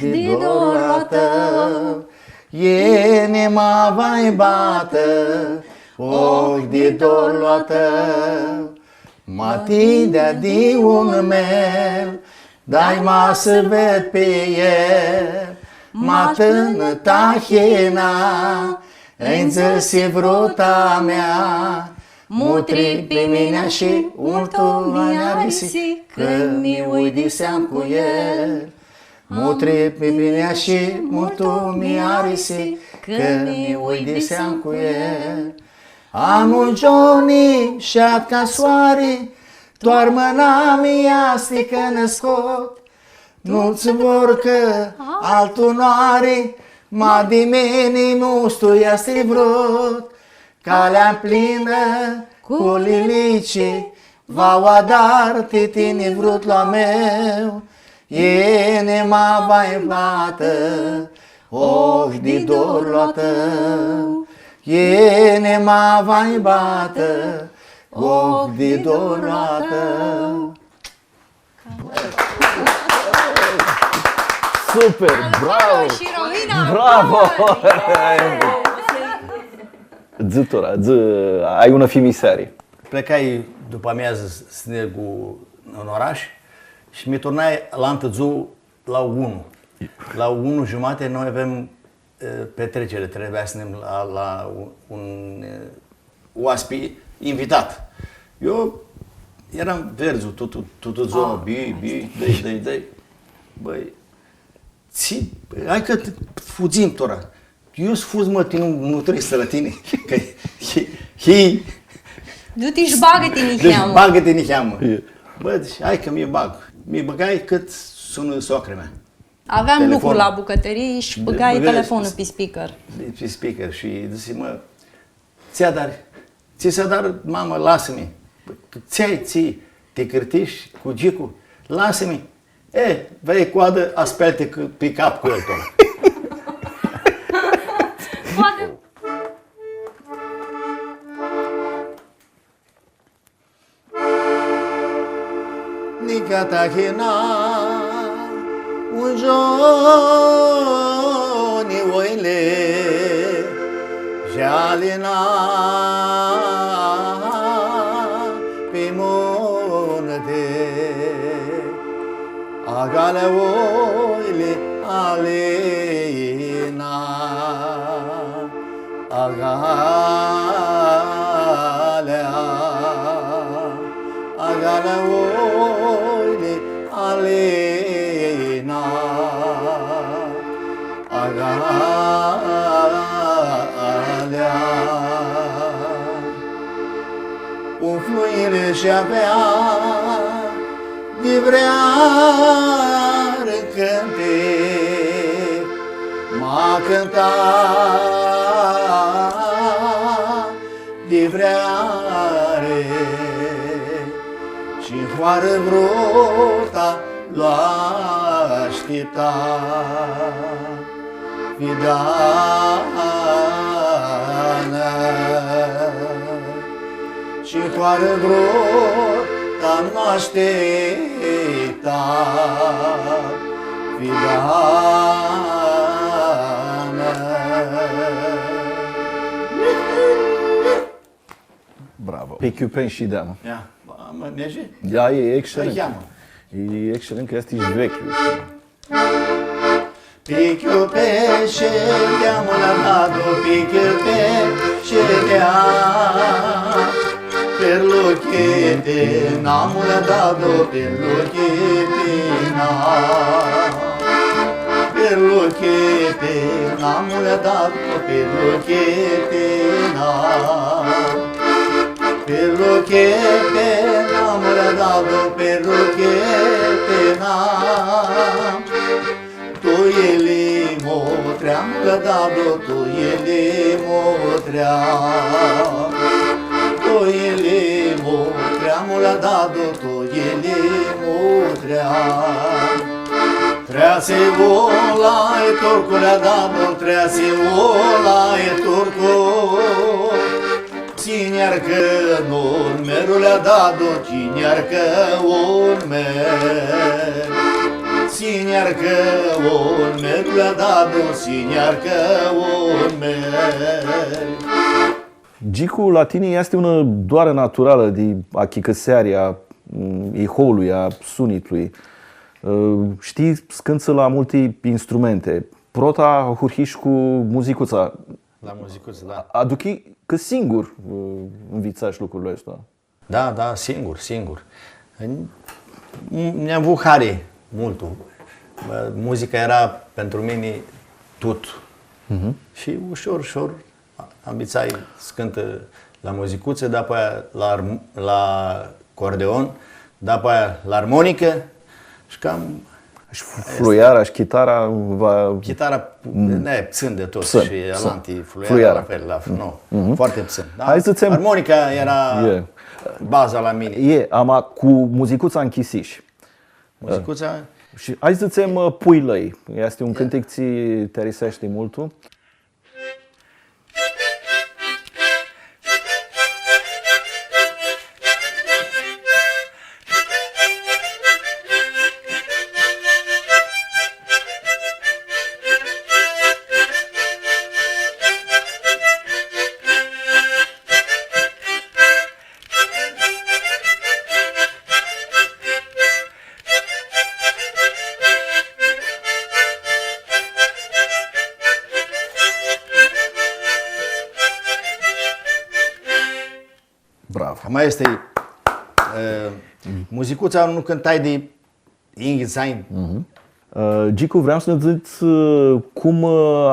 de dor la tău. Inima va-mi bată, de dor la tău. Matidea de un mel, dai-ma să ved pe el, matână tahina, înțelsi vruta mea, mutri pe mine și ultul mi-a risi, când mi uidiseam cu el. Mutri pe mine și multul mi-a risi, când mi uidiseam cu el. Am un Johnny șat ca soare, toarmă-na mi-a stică născut. Nu-ți vor că altul n-are, ma de mine mustu i-a vrut. Calea plină cu lilici, va dar titini vrut la meu. Inima va-i bată, de dor la tău. Inima va-i bată, de dor la tău. Super, bravo! Și Romina! Bravo! Zi, Tora, zi, ai una fimiserie. Plecai după amiază Snegul în oraș și mi turnai la întârziu la 1. La 1 jumate noi avem petrecere, trebuia să ne la un oaspe invitat. Eu eram verzu, tot ziua, dai. Băi, hai că fugim, Tora. Eu sunt fuz, mă, nu trebuie să la tine. Că Du-te și bagă-te în deci cheamă. bagă-te în cheamă. Bă, deci, hai că mi-e bag. Mi-e băgai cât sună socră mea. Aveam Telefon. lucru la bucătărie și băgai Băgai telefonul pe speaker. Pe speaker și zice, mă, ți s-a dar, mamă, lasă-mi. Ți-ai, te cârtiși cu Gicu, lasă-mi. Vei coadă, aspelte pe cap cu el tot. Nicata hina un joni oile jalina pe munte agale oile alina agale oile alina agalea un fluire și avea de vrea cânte m-a cântat de vreare și-n hoară vrota l-a aștepta Vidana și-n hoară vrota l-a aștepta Vidana. Bravo. Pe Chiupen și Deamă. Ia, mă, merge? Da, e excelent. Îi cheamă. E excelent că este și vechi. Picchiu pe scegliamo la nato, picchiu pe scegliamo per lo che te n'amo dato, per lo che te per lo che te n'amo dato, per lo che te per lo che te n'amo dato, per lo che te tu ele motream gădado, tu ele motream, tu ele motream gădado, tu ele motream. Trea se vola e turco gădado, trea se vola e turco. Cine arcă un merul gădado, cine arcă un mer. Signarcă un mer le-a dat, signarcă un mer. Gicu la tine este una doar naturală de a chicăsearii, a ehoului, a sunitului. Știi, scânță la multe instrumente. Prota hurhiș cu muzicuța. La muzicuță, da. Aduchi că singur învițași lucrurile astea. Da, singur. Mi-am avut hare multul. Muzica era pentru mine tot. Și ușor ambițai să cântă la muzicuță, după aia la acordeon, după aia la armonică și cam... Și fluiara și chitara va... Chitara țin de tot Psân, și alanti fluiara. fluiara la fel, foarte țin. Da? Hai să-ți Armonica era baza la mine. ama cu muzicuța închisiși. Muzicuța... Și hai să-ți pui lăi. Este un cântec ți te risește multul. Mai este muzicuța, nu cântai de Ingrid Sain. Gicu, vreau să ne zici cum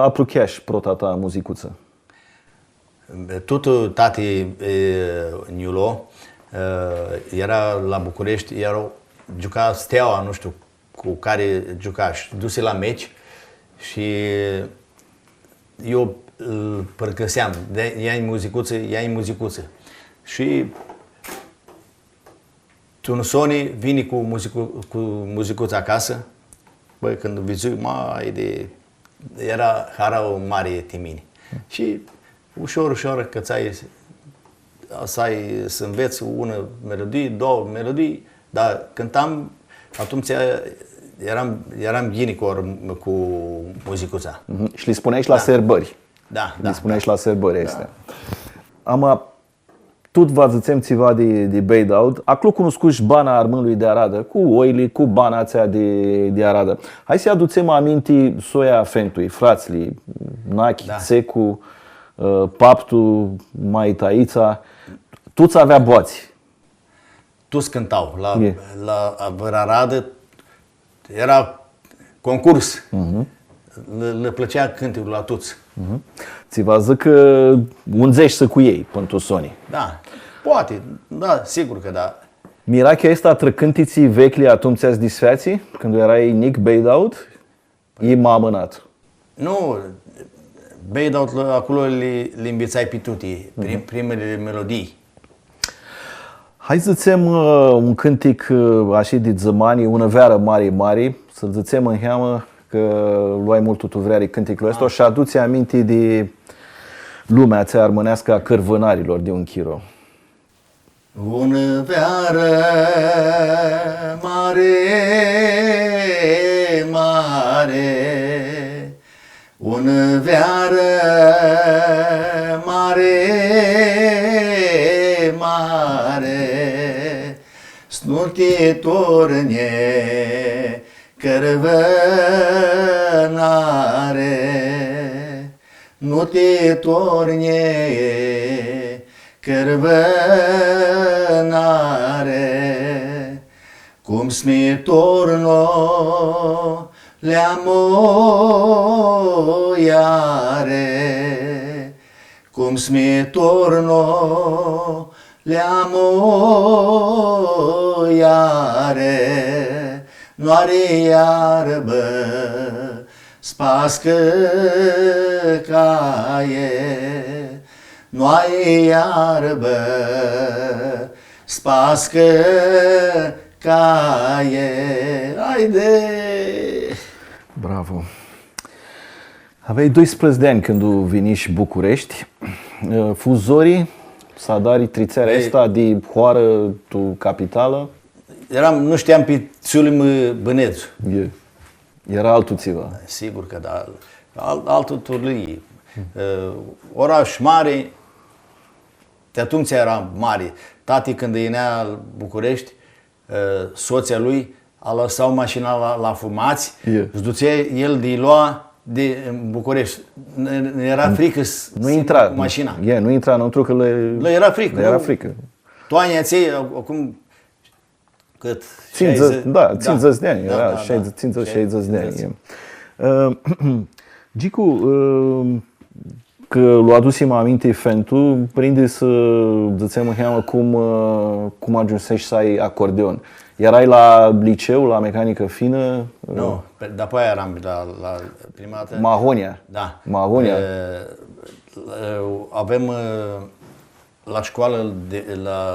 aprucheași prota ta muzicuță. Tutu tati Niulo era la București, juca Steaua, nu știu cu care juca, și duse la meci și eu îl părcăseam, ia-i muzicuță. Și Tunusoni vine cu muzicuța acasă. Băi, când vizui, era harau mare timini. Și ușor, că să înveți una melodie, două melodii, dar cântam, atunci eram ghini cu muzicuța. Și le spuneai și la sărbări. Da. Le spuneai și la sărbări astea. Tot vă zicem ceva de Beidaud. Acolo cunoscuși bana armânului de Arada, cu oili, cu bana ația de Arada. Hai să aducem aminte soia fentui, frațli, Nachi, Țecu, Paptu, Maitaița. Toți avea boați. Toți cântau. La Arada era concurs. Le plăcea cânticul la toți. Ți va zic că unzești să cu ei, pentru Sony. Da, poate, da, sigur că da. Mirachea asta trăcântiții vechli atunci ați disfeații? Când erai Nick Beidaud? E m-a Nu, Beidaud acolo le învițai pe tuti, primele melodii. Hai să zicem un cântic așa de zămani, una veară mare, să zicem în heamă că luai mult tutuvrare cânticul ăsta și aduți aminte de lumea ația armânească a cărvănarilor de un chiro. Una veară mare, una veară mare, snurti torne cărvănare, nu te torne cărvănare, cum mi torno leamo iare, cum mi torno leamo iare, noare iarbă spască caie, noare iarbă spască caie. Haide! Bravo! Aveai 12 de ani când veni și București. Fuzorii, Sadari, trițerea asta de hoară tu capitală? Nu știam pe Țiulim Bănețu. Era altul țiva. Sigur că da. Altul turlii. Oraș mare, de atunci era mare. Tati când venea la București, soția lui a lăsat mașina la fumați, își ducea el de lua în București. Era frică nu intra cu mașina. Nu intra înăuntru că le era frică. Era frică. Toanii aței, acum cât? 50 de ani, era 50-60 de ani. Gicu, că l-a adus-mi aminte Fentu, prinde să dățem în heamă cum ajunsești să ai acordeon. Erai la liceu, la mecanică fină? Nu, după aia eram la prima dată. Mahonia. Da. Mahonia. Avem la școală, la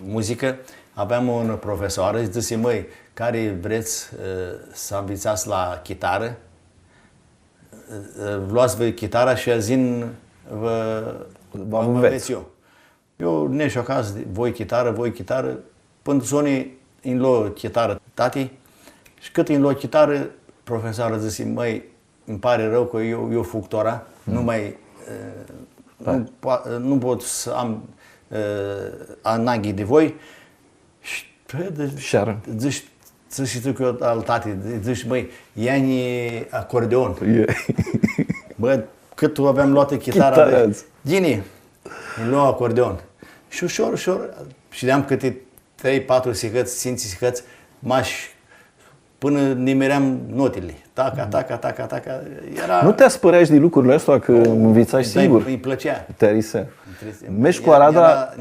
muzică, aveam un profesor, îi zice, măi, care vreți să învățați la chitară? Luați-vă chitara și azi vă înveți eu. Eu neșu acasă, voi chitară, până Sony în lua chitară tati și cât în lua chitară, profesorul zice, măi, îmi pare rău că eu fug tora, nu pot să am anaghi de voi și zici tu că eu al tati, zici, măi, ia-ni acordeon. Bă, cât aveam luată chitara, Gini, îmi lua acordeon. Și ușor, ușor, și de-am câte 3-4 sihăți, 5 sihăți, până nimeream notele. Taca, taca, taca, taca. Era... Nu te spăreai de lucrurile astea că învățai singur? Îi plăcea. Tărise. Mergi cu Arada...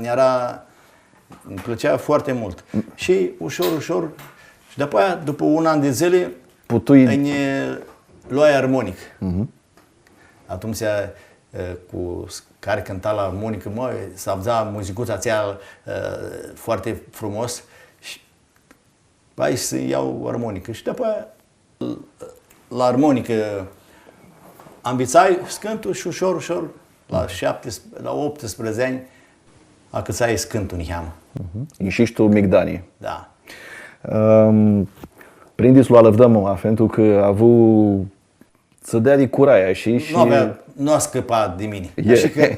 Îmi plăcea foarte mult. Și ușor, ușor, și după aia, după un an de zile, îmi luai armonic. Atunci, cu care cânta la armonică, s-a avea muzicuța aceea foarte frumos și hai să iau armonică. Și după aia, la armonică, ambițai scântul și ușor, ușor, la 18 ani, a cățai scântul în cheamă. Ieșiști tu Migdanie. Da. Prindeți lui Alăvdăm, pentru că a avut să dea de curaia și... Nu a scăpat de mine. Așa că...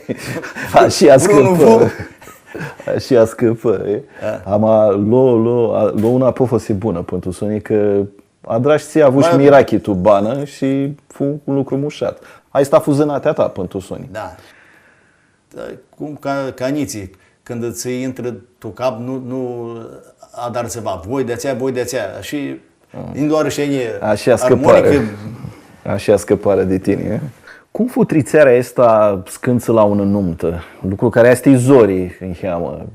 Așa a scăpat. Așa a scăpat. Lua una pofă bună pentru Sony, că adrași ți-a avut și mirachi tu bană și fu un lucru mușat. Ai stat fuzănatea ta pentru Sony. Da. Cum ca niții, când îți intră tu cap, nu adar ceva. Voi de aceea. Și din doar și așa scăpare. Așa scăpare de tine. Cum fu trițerea asta scânță la un nuntă? Lucru care este zorii în cheamă.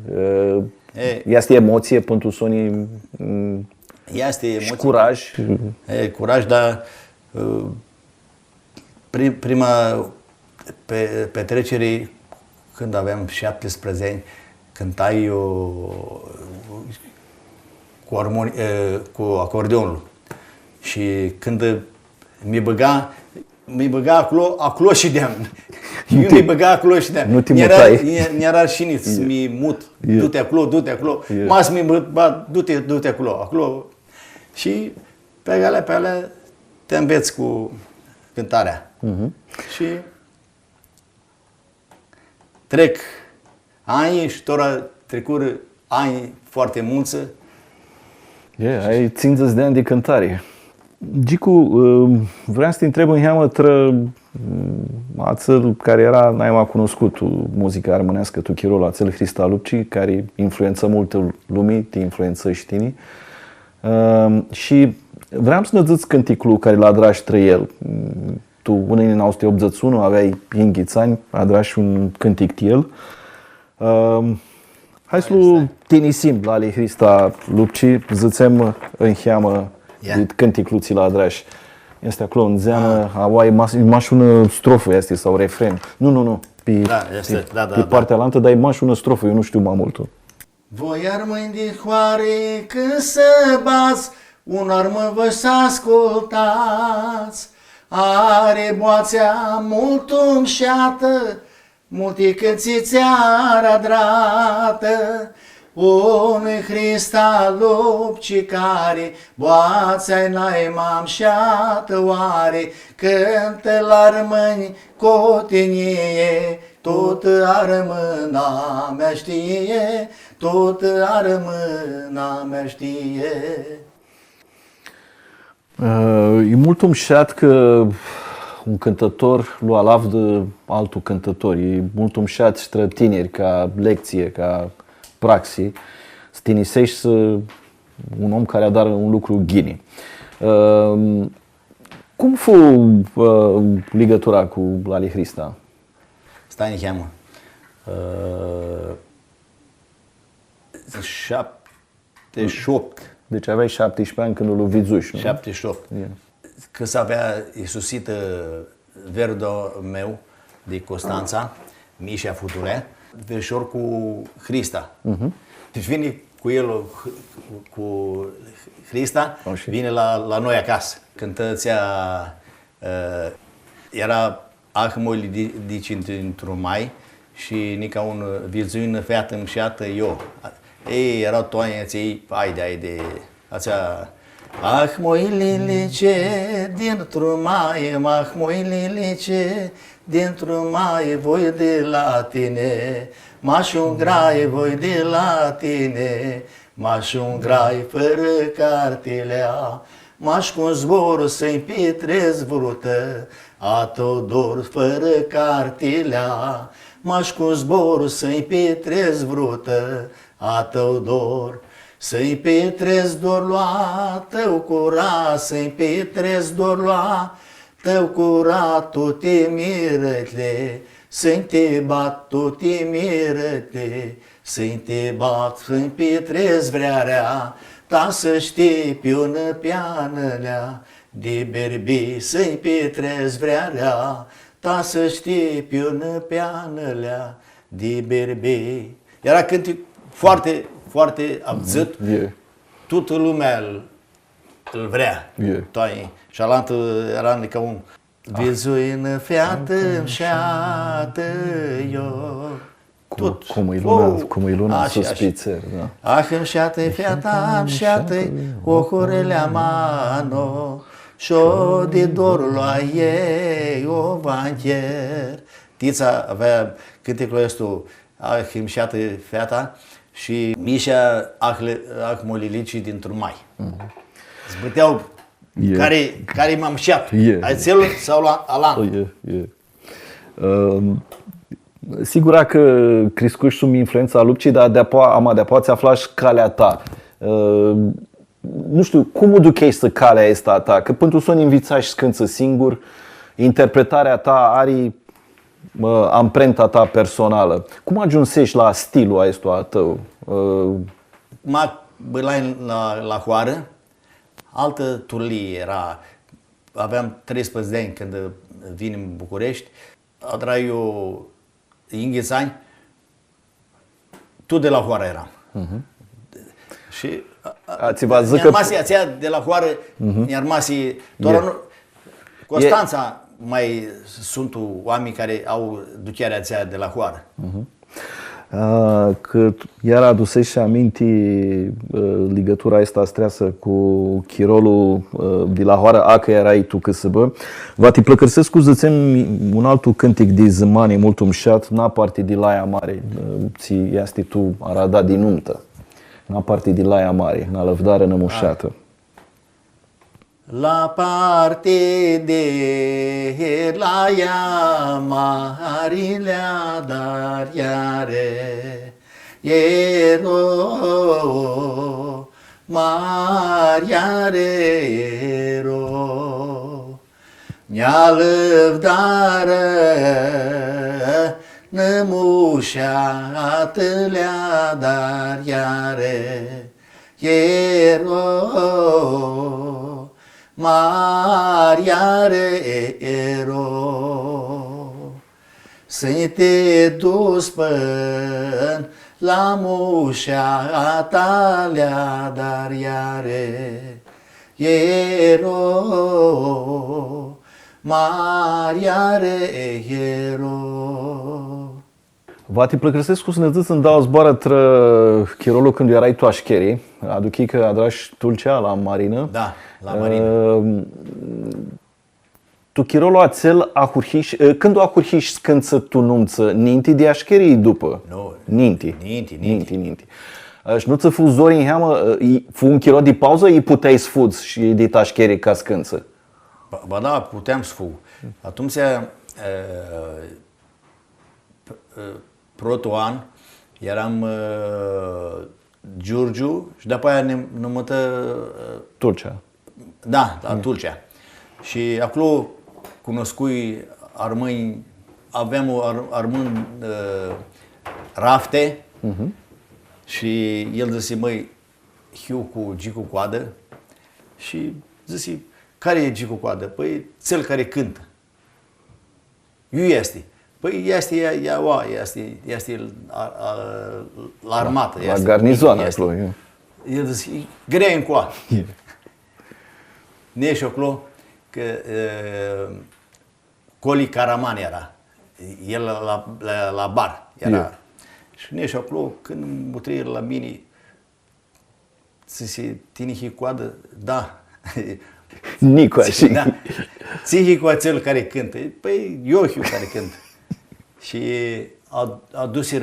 Este emoție pentru Sony? Este emoție. Și curaj? Curaj, dar prima petrecere, când aveam 17 ani, cântai cu acordeonul. Și când mi băga acolo și de-am. Eu mi băga acolo și de-am. Nu te mutai. Era și nici mi mut. Du-te acolo. Mas mi du-te acolo. Și pe alea te înveți cu cântarea. Și trec ani și tot trecură ani foarte mulți. Ai 50 de ani de cântare. Gicu, vreau să te întreb în cheamă ațel care era, n-ai mai cunoscut muzica armânească, tu chirul ațel Hrista Lupci, care influență multă lumii, te influență și tine. Și vreau să ne zici cânticul care l-a adrași el. Tu, în 1981, aveai inghițani, adrași un cântic el. Hai să-l tinisim la Ali Hrista Lupci, zițem în cheamă cânticul ți la adrași. Este acolo în zeană, ai maș una strofă este sau refren. Nu. Pe partea alaltă, dar ai maș una strofă, eu nu știu mai mult. Voi ar mâini de hoare când să bați, un armă vă să ascultați. Are boațea mult umșeată, multe cățiți aradrată. Unui Hrista Lupci care boața-i n-ai șată oare, cântă la rămâni cotenie, tot arămâna mea știe, tot arămâna mea știe. E mult umșat că un cântător lu alav de altul cântător. E mult umșat și tineri ca lecție, ca praxi, să tinisești un om care adară un lucru ghini. Cum fu legătura cu Ali Hrista? Stai ne cheamă. 78. Deci aveai 17 ani când îl vizuși, nu? 78. Yeah. Când s-avea isusit verdul meu de Constanța, Mișa Futulea, veșor cu Hrista. Deci vine cu el, cu Hrista, vine la noi acasă. Cântățea, era ahmoili într-un mai și nica un vizuină feată îmșeată eu. Ei, erau toane ței, haide, acea... Ah, moilele ce dintr-un mai, ah, moilele ce dintr-un mai, voi de la tine, m-aș un grai, voi de la tine, m-aș un grai fără cartelea, m-aș cu zbor să-i pietrez vrută, a tot dor fără cartelea, m-aș cu zborul să-i petrez vrută a tău dor. Să-i petrez dor lua tău curat, să-i petrez dor lua tău curat, toate mirătle, să-i te bat toate mirătle, să-i te bat, să-i petrez vrearea, ta să știi piună pianălea, de berbi să-i petrez vrearea, ta să știi piună pianălea, de berbi. Era cântic foarte, foarte abzăt, toată lumea îl vrea. Și alantă era ca un vizuină fiată-mi șeată eu. Cum e luna suspițer, da. Ah-mi șeată-i fiata-mi șeată-i ocurelea mano, și-o de dorul lua ei o vancher. Tița avea cântecul ăsta, ah-mi șeată-i fiata, și Mișa Ahmolilicii dintr-un mai. Zbăteau care m-am șeat, aițelul sau alan. Sigur că crescuși sub influența lupcii, dar amadea ți afla și calea ta. Nu știu, cum o duceai să calea asta ta? Că pentru să o învățași să cântă singur, interpretarea ta are amprenta ta personală. Cum ajunsești la stilul ăsta al tău? La Hoară, altă turlie era. Aveam 13 de ani când vin în București. Adra eu Inghețani, tot de la Hoară eram. Și ația de la Hoară, mi-armasi Constanța, mai sunt oameni care au ducerea aceea de la Hoară. Că iar adusești și aminti legătura asta streasă cu chirolul de la Hoară, că erai tu câsăbă. Va te plăcărsesc cu zățem un altul cântic de zămane mult umșat, n-a parte de Laia Mare, ți este tu arada din nuntă. N-a parte de Laia Mare, n-a lăvdară nămușată. La parte de Laia Marilea, dar iare ero mariare ero mi-a lăvdară nămușată-lea, dar iare ero mariare ero. Să te dus până la mușa ta lea, dar iare ero mariare ero. Va te plăcăsesc cu să îmi dau zboară tră chirolul când erai tu așcheri, aduchi că adrași Tulcea la Marină. Da, la Marină. Tu chirolul ațel ahurhiș, când o ahurhiș scânță tu nunță, ninti de așcheri după? Nu. Ninti. Și nu ți-a fost zori în heamă, fu un chirol de pauză, îi puteai să fuți și de așcheri ca scânță? Ba da, puteam să fug. Atunci proto-an, eram Giurgiu și după aia ne mătă Tulcea. Da, la Tulcea. Și acolo cunoscui armâni, aveam o armân rafte și el zice, măi, hiu cu gicu coadă și zice, care e gicu coadă? Păi, cel care cântă. Eu este. Păi este la armată. La garnizoană acolo. El zice, grea în coa. Nești acolo, că Coli Caraman era. El la bar era. Și nești acolo, când mă trăie la mine, zice, tine hi coadă? Da. Nicu, așa. Da. Ții cu acel care cântă. Păi eu hiu care cântă. Și a dus-i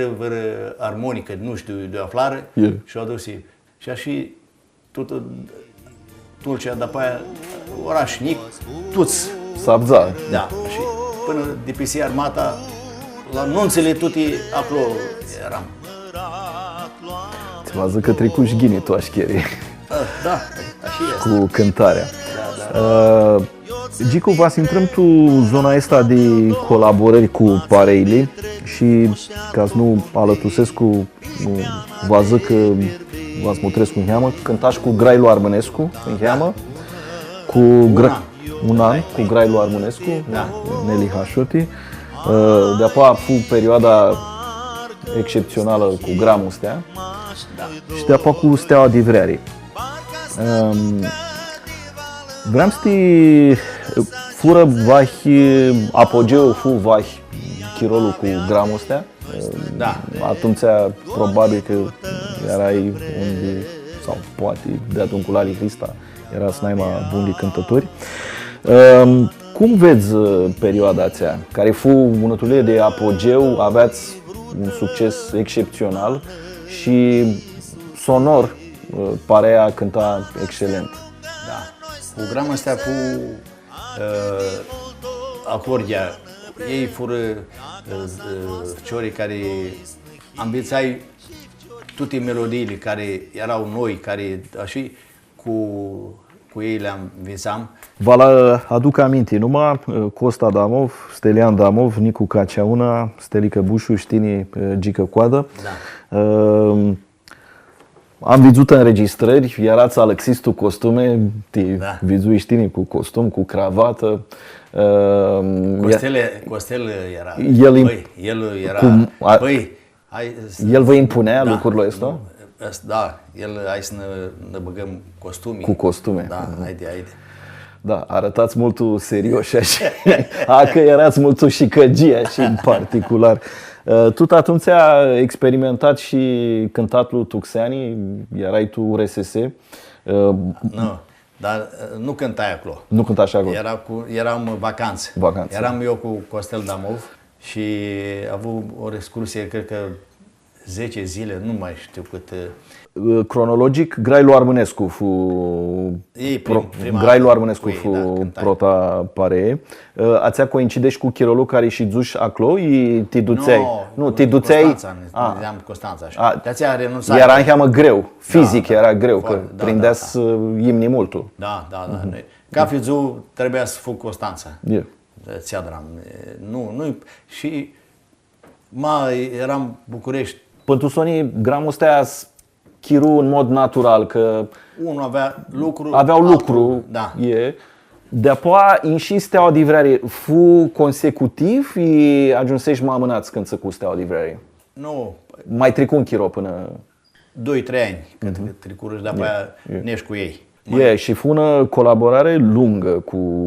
armonică, nu știu de aflară, și a dus-i. Și așa tot Tulcea, după aia oraș Nic, toți. Sabza. Da. Și până de pe armata la nunțele tutti acolo eram. Ți vază că tricuși ghini tu așcheri Da, așa este. cu cântarea. Gicu, vă intrăm tu zona asta de colaborări cu Pareili și ca să nu alătusescu, vază că v-ați Mutrescu în Heamă, cântași cu Grailu Armănescu în Heamă, cu un an cu Grailu Armănescu, Nelly Hașoti. De-apoi a fost perioada excepțională cu Gramul Stea și de-apoi cu Steaua Divrearii. Vreau să te fură vahi apogeu fu vahi chirolul cu Gramul Stea. Da. Atunci probabil că erai unde, sau poate de atunci cu Lali Hrista era snaima bunii cântători. Cum vezi perioada aceea, care fu un atelier de apogeu, aveați un succes excepțional și sonor Parea cânta excelent. Da. Cu Gramul Stea, cu acordia, ei fură ciorii care ambițai toate melodiile care erau noi, care așa cu ei le învățam. Vă aduc aminte, numai Costa Damov, Stelian Damov, Nicu Caceauna, Stelică Bușu, Știni Gică Coadă. Da. Am văzut înregistrări, erați Alexistul costume, Da. vizui Știni cu costum, cu cravată. Costel era. El el vă impunea lucrurile astea? Da, el hai să ne băgăm costume. Cu costume. Da, haide. Da, arătați multul serioși așa. Că erați multul și căgia și în particular. Tu atunci ai experimentat și cântat lui Tuxeani, erai tu RSS. Nu, dar nu cântai acolo. Nu cântai așa acolo. Eram vacanțe. Eram eu cu Costel Damov și am avut o excursie, cred că 10 zile, nu mai știu cât. Cronologic, Grailu Armănescu Grailu Armănescu prota Paree. Ați coincidești cu chirolul care și duci acolo? Te duceai? Nu, te duceai? Constanța. Era în Heamă greu, fizic era greu, că prindea să imni multul. Da. Ca fizu trebuia să fac Constanța. Țiadram. Nu, și eram București. Pentru Sony, Gramul Stea chiru în mod natural, că unul avea lucru. Aveau lucru, da. De-apoi, în și Steaua Divrearii, fu consecutiv, ajunsești mai amânați când cu Steaua Divrearii? Nu. Mai trecu un chiro până... 2-3 ani, când trecură și de-apoi nești cu ei. Și fu una colaborare lungă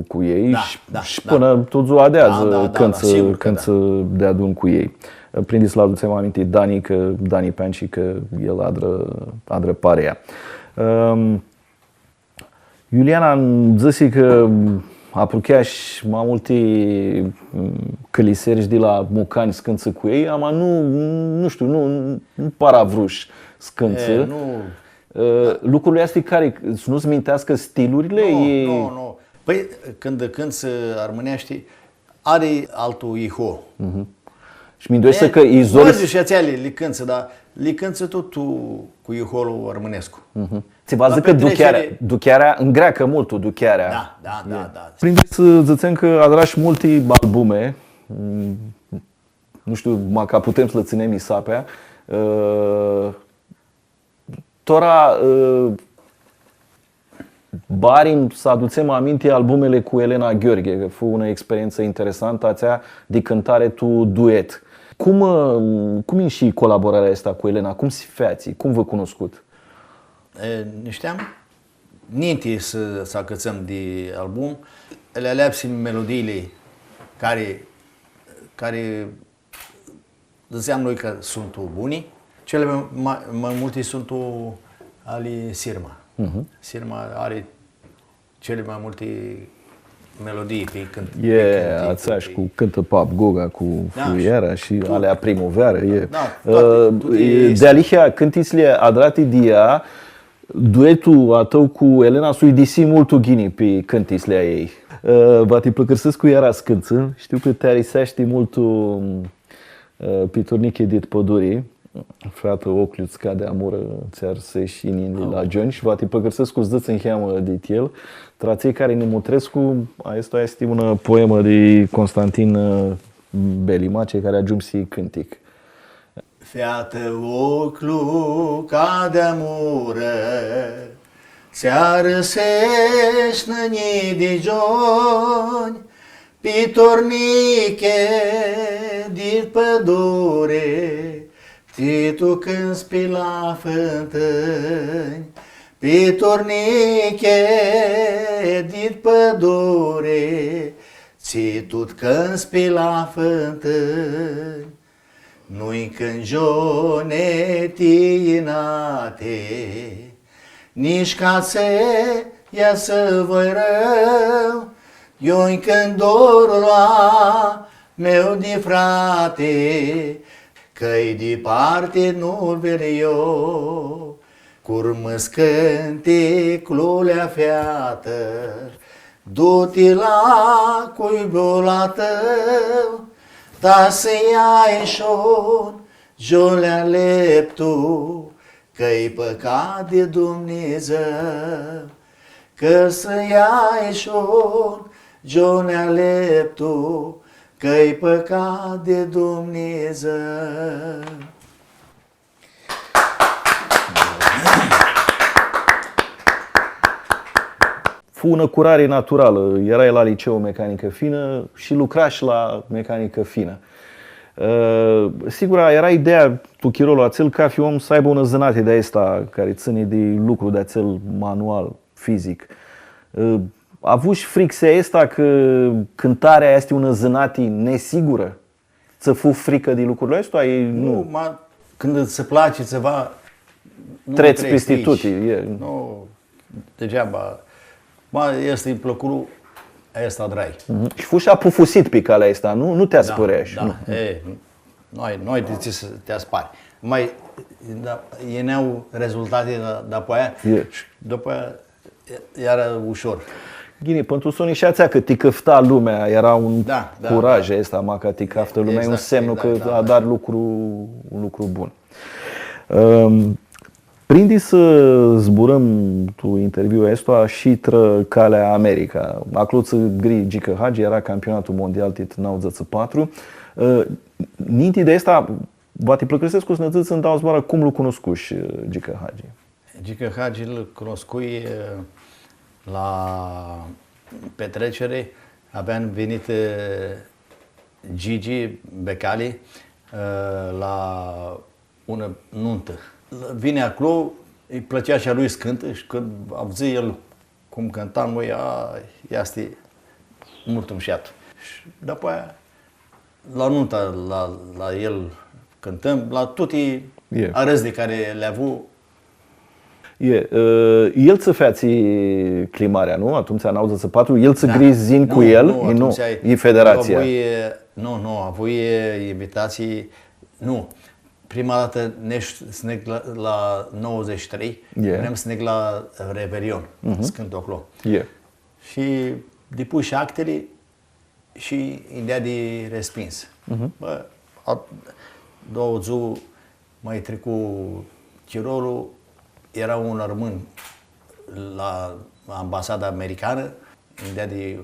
cu ei și până tot ziua de azi când să dea dun cu ei. Prindeți la aduțem aminte Dani Panci, că el adră Parea. Iuliana îmi zice că apucași mai multe căliseri de la Mucani scânță cu ei, ama nu știu, nu paravruși scânță. Lucrurile astea care să nu-ți mintească stilurile? Nu. Păi când se armânește, are altul iho. Și mi dorește că izolezi... și ația le cânță, dar le cânță tot cu iholul armânescu. Ți vă zic că duchearea, în greacă multul, duchearea. Da. Prindeți să zicem că adrași multe albume, nu știu, ca putem să le ținem isapea, Tora barim să aducem aminte albumele cu Elena Gheorghe, că fu o experiență interesantă ațea de cântare tu duet. Cum e și colaborarea asta cu Elena? Cum se feați? Cum vă cunoscut? Știam ninte să acățăm de album, le aleapsim melodiile care ziceam noi că sunt buni. Cele mai multe sunt ale Sirma. Sirma are cele mai multe melodii pe cânt. Ațeași cu Cântă Pap Goga, cu Fluiera și alea Primăvară. De alihea cântițile adrate dia, duetul a tău cu Elena sui disi multul ghini pe cântițile ei. Va te plăcărsesc cu Iara Scânță. Știu că te arisești multul Piturniche dit pădurii, frate okľudská de amor cer seși inini la Gioni și va ti păgărsesc cu zdăț în cheamă de el. Traței care ne mutrescu, asta este una poemă de Constantin Belimace care ajunsi cântic. Fiată oclu ca de amură, seară seși năni de gioni, pitorniche din pădure, titu când spi la fântâni, pitorniche din pădure, țitut când spi la fântâni. Nu-i cângione tinate, nici ca să iasă voi rău, eu-i când dorul la meu de frate, că-i departe nu-l ved eu. Curmă-s cânteclulea fiată, du-te la cuibul tău, ta să iai și-un jolea leptu, că-i păcat de Dumnezeu. Că să iai și-un jolea leptu, că-i păcat de Dumnezeu. Fu una curare naturală. Erai la liceu mecanică fină și lucrași la mecanică fină. Sigur, era ideea tu, Chirolo, acel ca fi om să aibă o zânate de asta care ține de lucru de acel manual fizic. Avuși fricția asta că cântarea este una zânate nesigură? Să fu frică de lucrurile astea? Nu, când îți place ceva, nu treci peste tot. Nu, degeaba. Este plăcurul ăsta drai. Și fu și-a pufusit pe calea asta, nu te spărea. Da. Noi de ce să te aspari. Mai ieneau rezultate după aia și după aia era ușor. Ghini, pentru Sony și ațea că te căfta lumea, era un curaj ăsta, ma că te căftă lumea, e un semn că a dat un lucru bun. Prindi să zburăm tu interviul ăsta și tră calea America. Acluță gri Gică Hagi era campionatul mondial tit 94. Ninti de asta, va te plăcăsesc cu snățâți în dau zboară, cum l cunoscuși Gică Hagi? Gică Hagi îl cunoscui la petrecere, aveam venit Gigi Becali la una nuntă. Vine acolo, îi plăcea și a lui să cântă și când a văzut el cum cânta, măi, este mult înșiat. Și după aia, la nunta, la el cântăm, la toate arăzi de care le-a avut. El să feați climarea, nu? Atunci n-au zis patru, el să grizin cu el, nu, e federația. Nu, a avut invitații, nu. Prima dată sneg la 93, vrem sneg la Revelion, scânt acolo. Și depus și actele și ideea de respins. Bă, două zi mai trecut Chirolul, era un român la ambasada americană, ideea de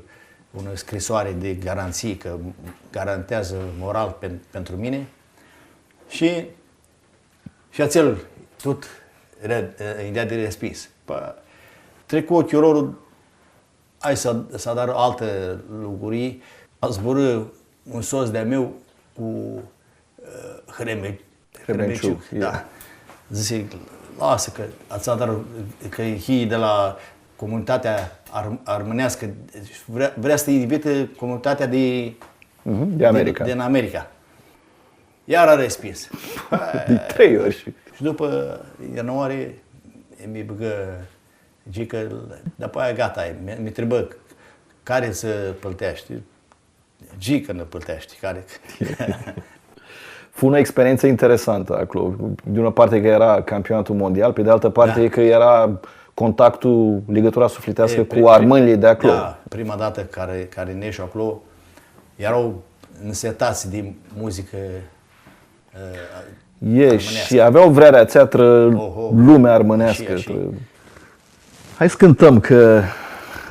o scrisoare de garanție, că garantează moral pentru mine. Și acel tot ideea de respins. Trecut Chirolul, hai să dar alte lucruri, a zborât un soț de-a meu cu Hremeciuc. Da. Zice, lasă că ați dat că e de la comunitatea armânească, vrea să invite comunitatea de America. Din America. Iar a respins. De 3 ori. Și după ianuarie mi băgă Gică, după aia gata, mi trebă care să plătești. Gică ne plătești, care... Fu o experiență interesantă acolo. De una parte că era campionatul mondial, pe de altă parte că era contactul, legătura sufletească cu armânile de acolo. Da, prima dată care neșu acolo, erau însetați de muzică Și aveau vrerea țeatră lumea armânească. Hai să cântăm că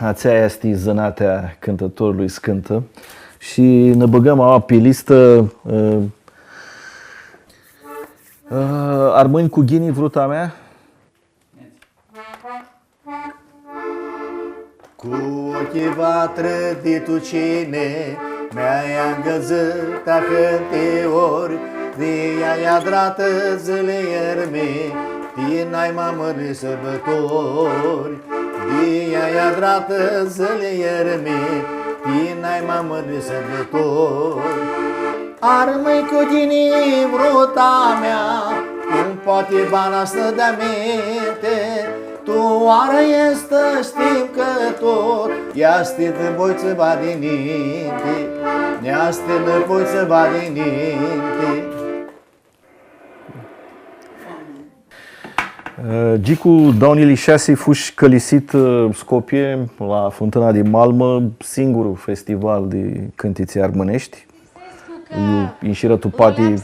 ația este zănatea cântătorului scântă și ne băgăm pe listă armâni cu ghinii vruta mea. Cu ochii vatră de tu cine mi-ai îngăzit a câte ori, de ea drată zile ierme, din ai mamă de sărbători. De ea drată zile ierme, din ai mamă de sărbători. Armăi cu ginii vruta mea, cum poate bana stă de aminte, tu oară este știm că tot, ia stit în boiță va din ninte, ia stit în boiță va din ninte. Gicu Daunili 6 fuși călisit Skopje la Fântâna din Malmă, singurul festival de cântițe armânești. Înșiră tu pati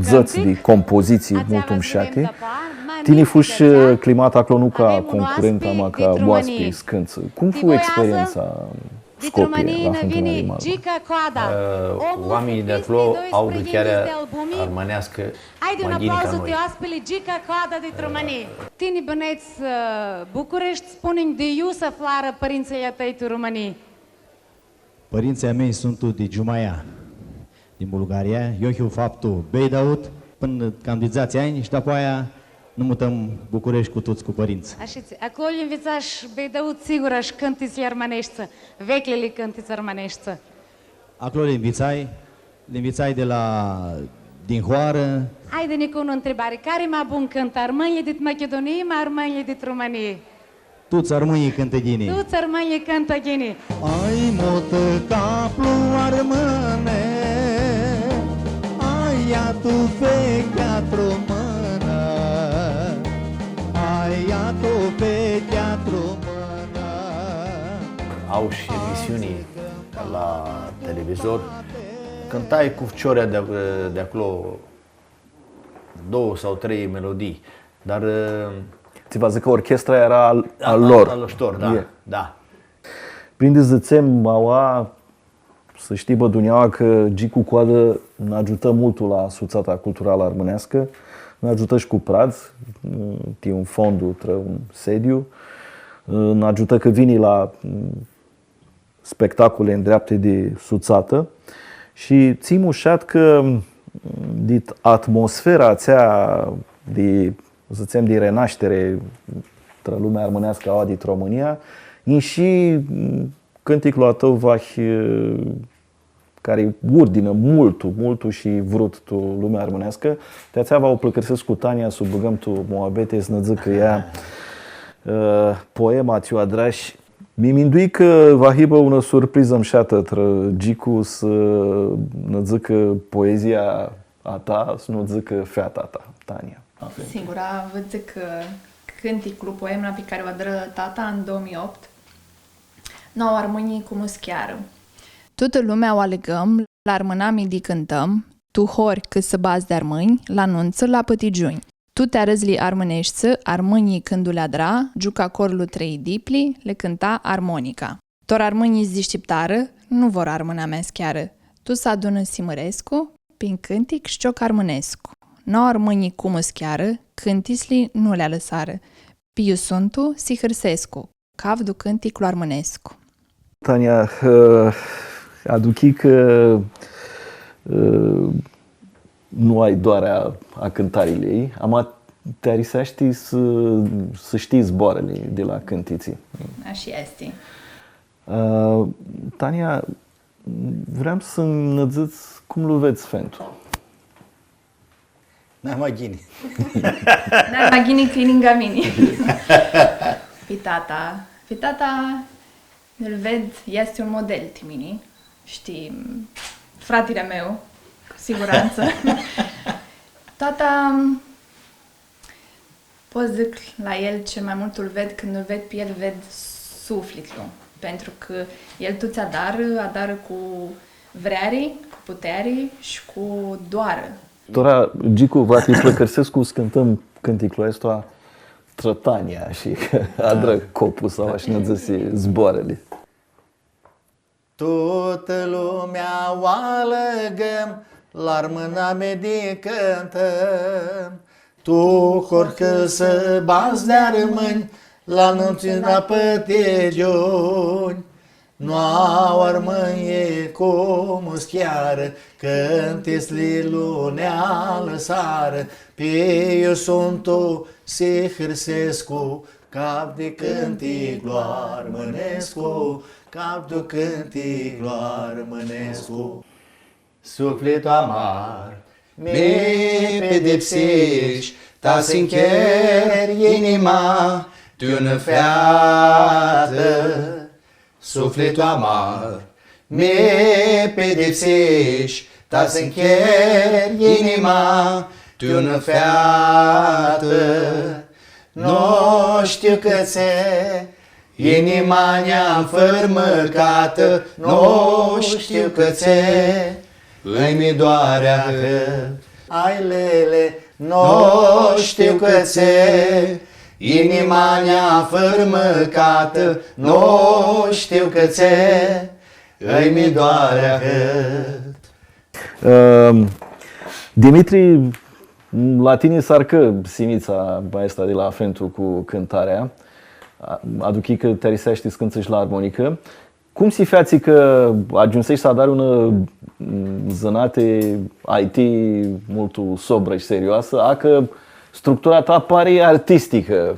zăți de compoziții multum șate. Tini fuși climata clonuca concurentă ma ca oaspe scânță. Cum fu experiența Skopje la Fântâna din Malmă? Oamenii de acolo au ducerea armânească mai gini ca noi. Gica Coada de România. Tini băneți București, spune-mi de iu să flară părinții tăi tu România. Părinții mei sunt de Jumaia, din Bulgaria. Eu știu faptul Beidaut, până candidații ani și după aia nu mutăm București cu toți cu părinți. Așiți, acolo învățaș Beidaut sigur aș cântiți armânești, vechile cântiți armânești. Acolo le învățai din Hoară. Haide-ne cu o întrebare. Care mai bun cântă? Armânii din Macedonie, mai armânii din România? Toți armânii cântă ghinii. Toți armânii cântă ghinii. Ai motă caplu armâne, ai ia tu vechea română, ai ia tu vechea română. Au și emisiuni la televizor. Cântai cu fciorea de acolo 2 sau 3 melodii, dar... Ți vă zic că orchestra era al lor. Al lor, da. Da. Prindeți zățem, aua, să știi, bă, Duneaua, că Gicu Coadă ne ajută mult la suțata culturală armânească, ne ajută și cu praz, un fondul, un sediu, ne ajută că vine la spectacole îndreapte de suțată și țin ușat că dit atmosfera aceea de, să zicem, de renaștere între lumea armânească a dit România, în și cânticul tău vah care urdină multul și vrut tu lumea armânească, te-ați avea o plăcărsesc cu Tania să băgăm tu moabete, să ne zic că ea poema ți-o adraș. Mi-mindui că va hibă una surpriză mșată tră Gicu să ne zică poezia a ta, să nu zică feata ta, Tania. Singura, vă zic că cânticul, poema pe care o adră tata în 2008, nouă armânii cu muschiară. Toată lumea o alegăm, la armânamii de cântăm, tu hori cât să bazi de armâni, la nunță, la pătigiuni. Tu te arăzli armânești, armânii când le adra, juca corul 3 dipli, le cânta armonica. Tor armânii zdiștiptară, nu vor armâna mea schiară. Tu să adună Simărescu, prin cântic șcioc armânescu. Nouă armânii cu muschiară, cântisli nu le-a lăsară. Piu suntu si hârsescu, cavdu cânticul armânescu. Tania, aduchi că nu ai doar a cântările ei, ama te arisești să știi zboarele de la cântiții. Așa este. Tania, vreau să ne zici cum îl vezi Fentu. N-ai mai ghini. N-ai mai ghini că e lângă mine. Pe tata îl ved, este un model timini. Știi, fratele meu, cu siguranță. Tata, pot zic la el ce mai mult îl ved, când îl ved pe el, ved sufletul. Pentru că el tu-ți adară cu vreare, cu putere și cu doară. Tora, Gicu, Vlati Flăcărsescu, scântăm cânticul ăsta Trătania și adră copul sau așa ne zăsi zboarele. Toată lumea o alăgăm, la mâna mea cântăm. Tu horcă să bați de rămâni, la nunțina pătegiuni. Noua armânie cum schiară, cânteți-li lunea lăsară. Pe eu sunt o se hârsescu, cap de cântic gloar mânescu, cap de cântic gloar mânescu. Sufletul amar mi pedepsești, ta să încheri inima de-o fată. Sufletul amar mi pedepsești, ta să încheri inima de-o fată. Nu știu că ți-e inima nea înfărmăcată, nu știu că ți-e îi-mi doarea că ai lele, nu știu că ți-e inima nea înfărmăcată, nu știu că ți-e îi-mi doarea că. Dimitri, la tine sarcă simița asta de la Fentu cu cântarea, aduci că te risești scânțești la armonică. Cum si fați că ajunsești să adari una zănate IT mult sobră și serioasă, a că structura ta pare artistică.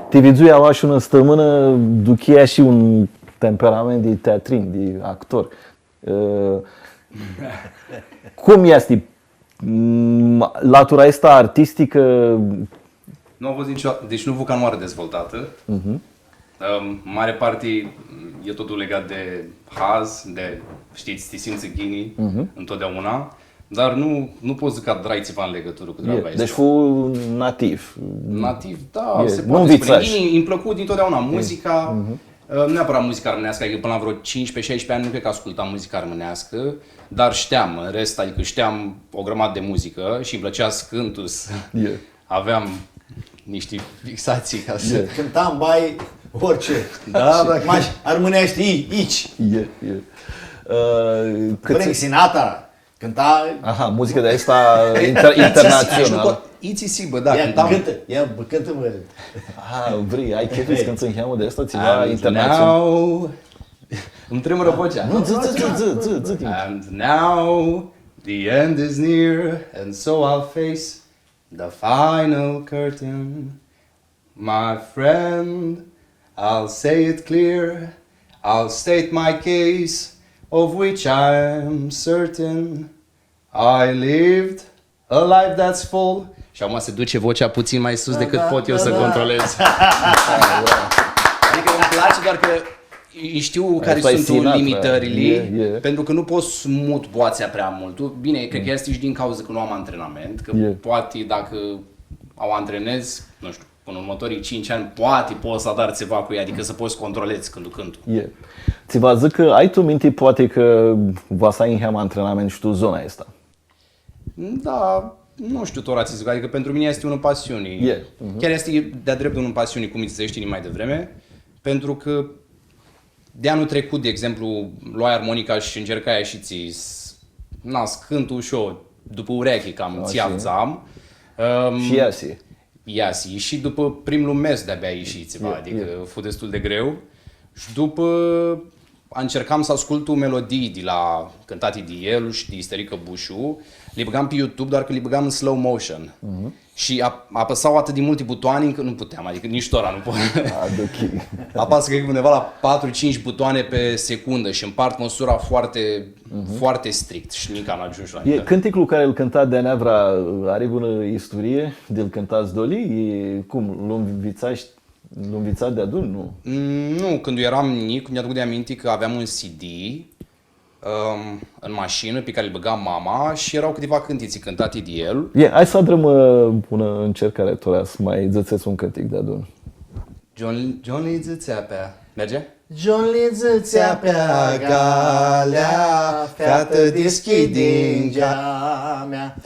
Te vizui a luat și una stămână, duchea și un temperament de teatrin, de actor. Cum este latura asta artistică? Nu am văzut niciodată, deci nu voca nu are dezvoltată. Mare parte e totul legat de haz, de, știți, te simți ghinii întotdeauna, dar nu poți zic că drai ceva în legătură cu treaba asta. Deci fu nativ. Nativ, da, se poate spune. Îmi plăcut dintotdeauna muzica, nu neapărat muzica armânească, adică până la vreo 15-16 ani nu cred că ascultam muzica armânească, dar știam, în rest, adică știam o grămadă de muzică și îmi plăcea scântul, aveam niște fixații ca să... Cântam bai orice, da, armânește aici. Frank Sinatra cânta... Aha, muzică de asta internațională. Iți sibă, da, cântam. Cântă-mă. Vrei, ai chef să cânti în cheamă de asta, ceva internațional? Îmi tremură vocea. Nu, zi. And now the end is near, and so I'll face the final curtain. My friend, I'll say it clear, I'll state my case, of which I'm certain. I lived a life that's full. Și acum se duce vocea puțin mai sus decât pot eu să controlez. Adică îmi place doar că știu care sunt limitările, pentru că nu poți smut boațea prea mult. Bine, cred că este și din cauza că nu am antrenament, că poate dacă o antrenez, nu știu, până următorii 5 ani, poate poți să adar ceva cu ea, adică să poți controlezi când cântul. Ți vă zic că ai tu minte poate că va să ai în heam antrenament și tu zona asta. Da, nu știu tot ți zic, adică pentru mine este unul pasiune. Chiar este de-a dreptul unul pasiune, cum îți zicești mai devreme, pentru că de anul trecut, de exemplu, luai armonica și încercai și ți cântul și eu după ureche, cam ți-avzam. Și iasi. Și după primul mes de-abia ieși ceva, adică a fost destul de greu. Și după încercam să ascult melodii de la cântate de el și de Isterică Bușu, le băgam pe YouTube, doar că le băgam în slow motion. Și apăsau atât de multe butoane încât nu puteam, adică nici tora nu pot. Apasă cred că undeva la 4-5 butoane pe secundă și împart măsura foarte, foarte strict și nici am ajuns la nivel. Cânticul care îl cânta de Neavra are bună istorie de-l cântați Doli? Cum, l-am învățat de adun, nu? Nu, când eu eram mic, mi-aduc de aminte că aveam un CD în mașină pe care îl băga mama și erau câteva cântiții cântate de el. Hai să adrăm până încercare, Torea, să mai zățeți un cântic de adun. John Lee Zățeapea. Merge? John Lee Zățeapea galea, fată deschide-n geamea.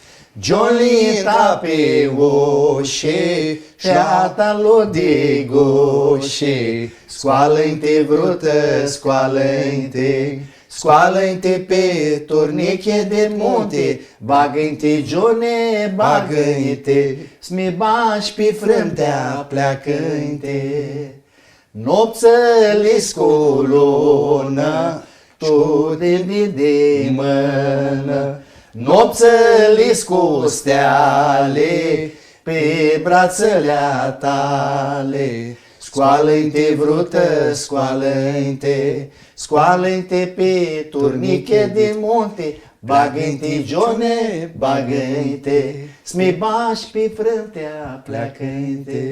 Johnny intra pe oșe, Feata lui de goșe. Scoală-te vrută, scoală-te, scoală-te pe turniche de munte, bagă-te, Johnny, bagă-te, să-mi bași pe frântea, pleacă-te. Nopțăli scolonă, tu de mână, nopțăli cu steale, pe brațele tale. Scoală-te vrută, scoală-te, scoală-te pe turniche de munte, bagă-te, Johnny, bagă-te, să-mi bași pe frântea, pleacă-te.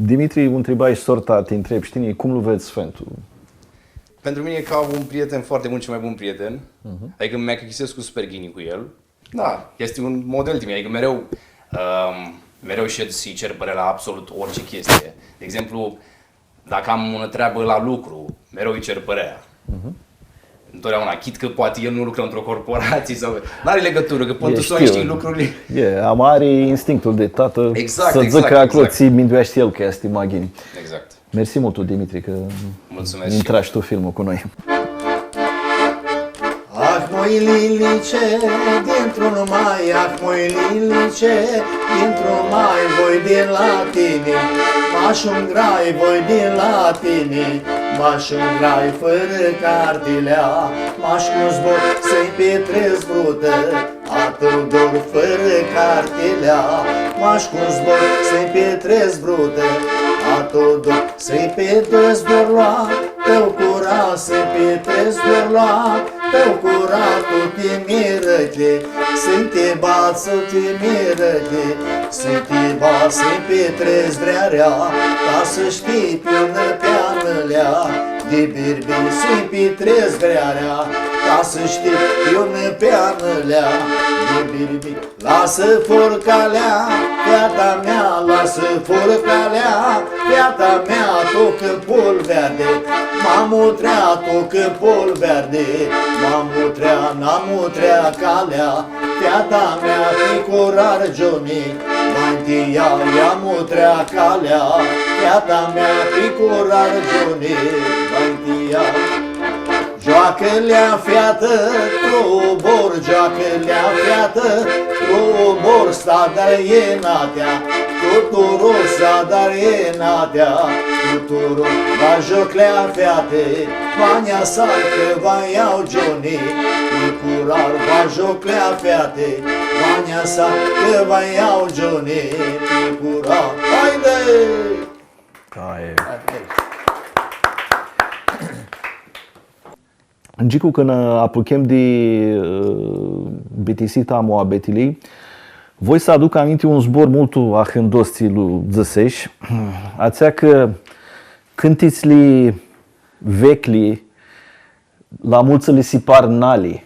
Dimitri, întrebai sorta, te întreb, știi, cum îl vezi Sfântul? Pentru mine e ca un prieten foarte bun, cel mai bun prieten. Adică mi-a chisesc cu super ghini cu el. Da, este un model de mine, adică mereu șed să-i cer părerea la absolut orice chestie. De exemplu, dacă am o treabă la lucru, mereu îi cer părerea. Întotdeauna, chit că poate el nu lucră într-o corporație sau... N-are legătură, că poate tu știi lucrurile. Are instinctul de tată să zică acolo, ți minduiești el că este maghini. Exact. Mersi mult, Dimitri, că mulțumesc intrași tu filmul cu noi. Ah, măi lilice, dintr-un mai, ah, măi lilice, dintr-un mai, voi de la tine, m-aș ungrai, voi de la tine, m-aș ungrai fără cartilea, m-aș cu zbor să-i petrez brută, atât dor fără cartilea, m-aș cu zbor să-i petrez brută, atât dor să-i petrez berloa, tău curat să-i petrez berloa, tău curat tu te miră-te, să-i te bat, să te miră-te, să-i te bat, să-i petrez vrearea, ca să știi pe-o peană-lea, de birbi să-i petrez vrearea, ca să știi pe-o peană-lea, de birbi. Lasă furcalea, feata mea, lasă furcalea, feata mea, tu câmpul verde, m-am utrea, tu câmpul verde, m-am utrea, n-am utrea calea, feata mea, fi curar, Johnny, mai întâi ia-mi utrea calea, feata mea, fi curar, Johnny, mai întâi ia. Joacă-lea feată, trobor, joacă-lea feată, trobor, sta dar e natea, tuturor sta dar e natea, tuturor, va joc-lea feate, bania sa că va iau Johnny, e curar, va joc-lea feate, bania sa că va iau Johnny, e curar, haide! Hai! Gicu, când apuchem de betisita Moabetilei, voi să aduc aminte un zbor mult ahândos lui Zăseș, ațea că cântiți-li vecli, la mulți li si par nali.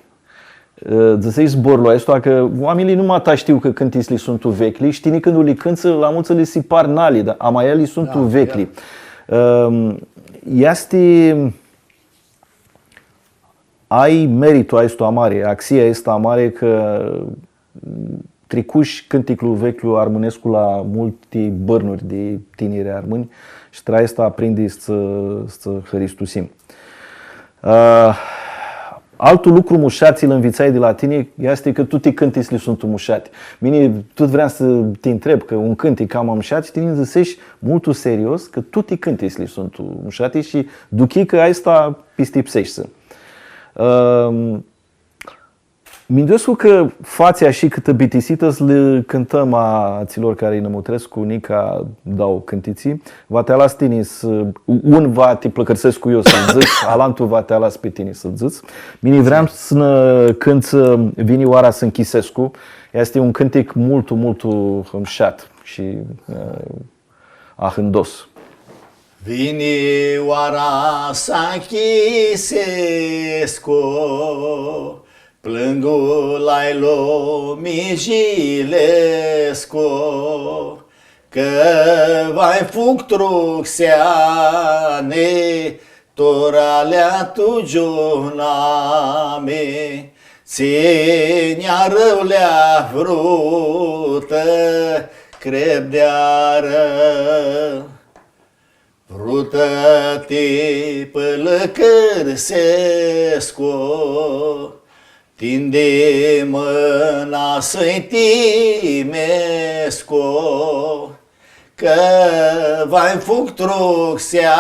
Zăseș zborul ăsta, că oamenii nu mă știu că cântiți-li sunt vecli, știi când li cânță, la mulți li si par nali, dar amaeli sunt vecli. Este... Ai meritul ăsta mare, axia asta mare că tricuși cânticul vechiul armânescu la multe bărnuri de tineri armâni și tra asta aprinde să hristusim. Altul lucru mușații îl învițai de la tine este că tu te cântiți sunt mușati. Bine, tot vreau să te întreb că un cântic cam am mușat și tine zicești mult serios că tu te cântiți sunt mușati și duchi că asta pistipsești. Minduiesc că fața și câtă bitisită le cântăm a ților care îi nămutresc cu Nica dau cântiții. Va te alas tine un va te plăcărsesc cu eu să-l zic, alantul va te alas pe tine să-l zic. Bine, vreau să cânt vini oara să închisescu. Este un cântic mult îmșat și ahândos. Vini oara s-a-nchisescu, plângul-ai Mijilescu, că vai fug truxeane, toralea tu giuname, ținea râulea vrută, crep de ară, vrută-te pălăcărsescu, tinde mâna să-i timescu, că vai fug truxeane,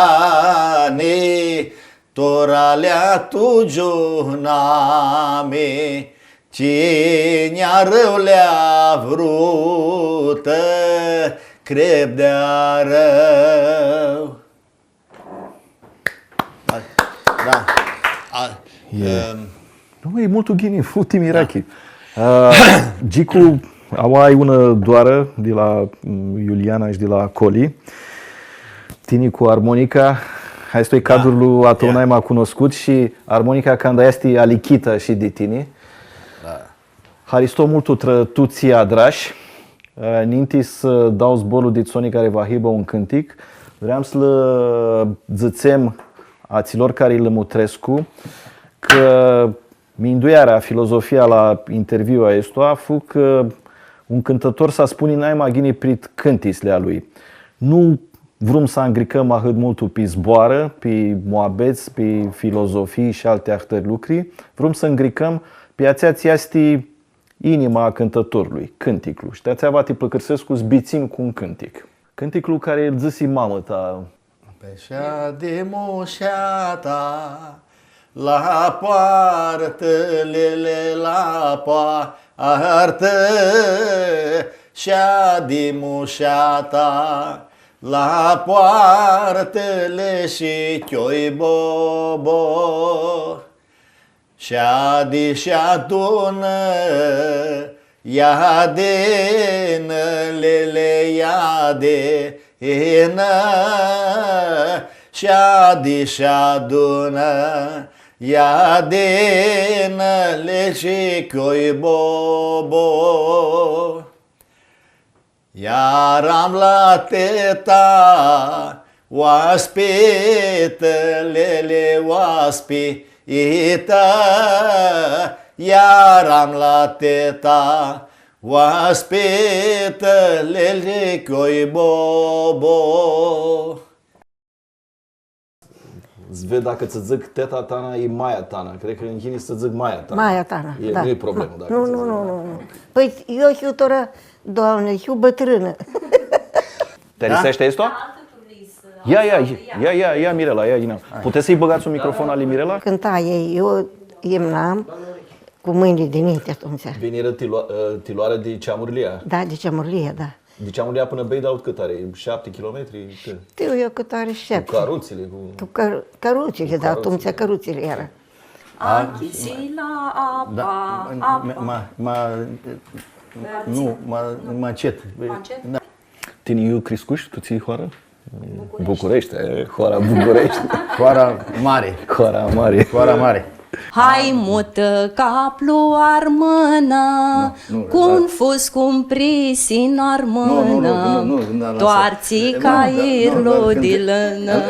toralea tu giuname, cine-a râulea vrută, crep de rău. Da. Nu, e mult ghini, futi mirachi. Gicu, ai una doară de la Iuliana și de la Coli. Tini cu armonica. Hai să cadrul lui a tău n-ai m-a cunoscut și armonica când este alichita și de tine. Haristo multul trătuții adrași. Ninti să dau zborul de țonii care va hibă un cântic. Vreau să-l zățem aților care îl mutrescu că minduiarea, filozofia la interviul ăsta a fost că un cântător s-a spune n-ai magini prit cântislea lui. Nu vrem să angricăm ahât multul pe zboară, pe moabeți, pe filozofii și alte ahtări lucruri. Vrem să îngricăm pe ațeați este inima cântătorului, cânticul. Și de-ațea va te plăcărsescu zbițin cu un cântic. Cânticul care îl zisi mamă ta. Peșea de moșeata, la poartălele la poartă, și-a de moșeata, la poartele și chioi bobo, și-a de și-adună, ia de nălele, ia de enă, și-a de și-adună, ia de năle și chioi bobo. Iar am la teta, oaspetele, oaspita, iar am la teta, oaspetele, chioi bobo. Îți vezi dacă ți zic teta tana e Maia tana. Cred că în chini să zic Maia tana. Maia tana, da. Nu e problemă dacă Nu. Păi eu hiu tora, Doamne, hiu bătrână. Te risește asta? Ia Mirela, ia Ina. Puteți să-i băgați un microfon al lui Mirela? Cânta ei, eu imnam cu mâinile din nite atunci. Veniră tiloare de Ceamurlia. Da, de Ceamurlia, da. De Ceamurlia până Beidaut cât are? 7 km? Știu eu cât are 7. Cu caruțile? Cu căruțile, da, atunci căruțile era. Achisi la apa, Macet. Da. Tine eu crescuși? Tu ții hoară? București, hoara București. Hoara mare. Hoara mare. Hoara mare. hai mută ca ploar mână, cum fus cum prisin armână, toarții ca irlo de lână.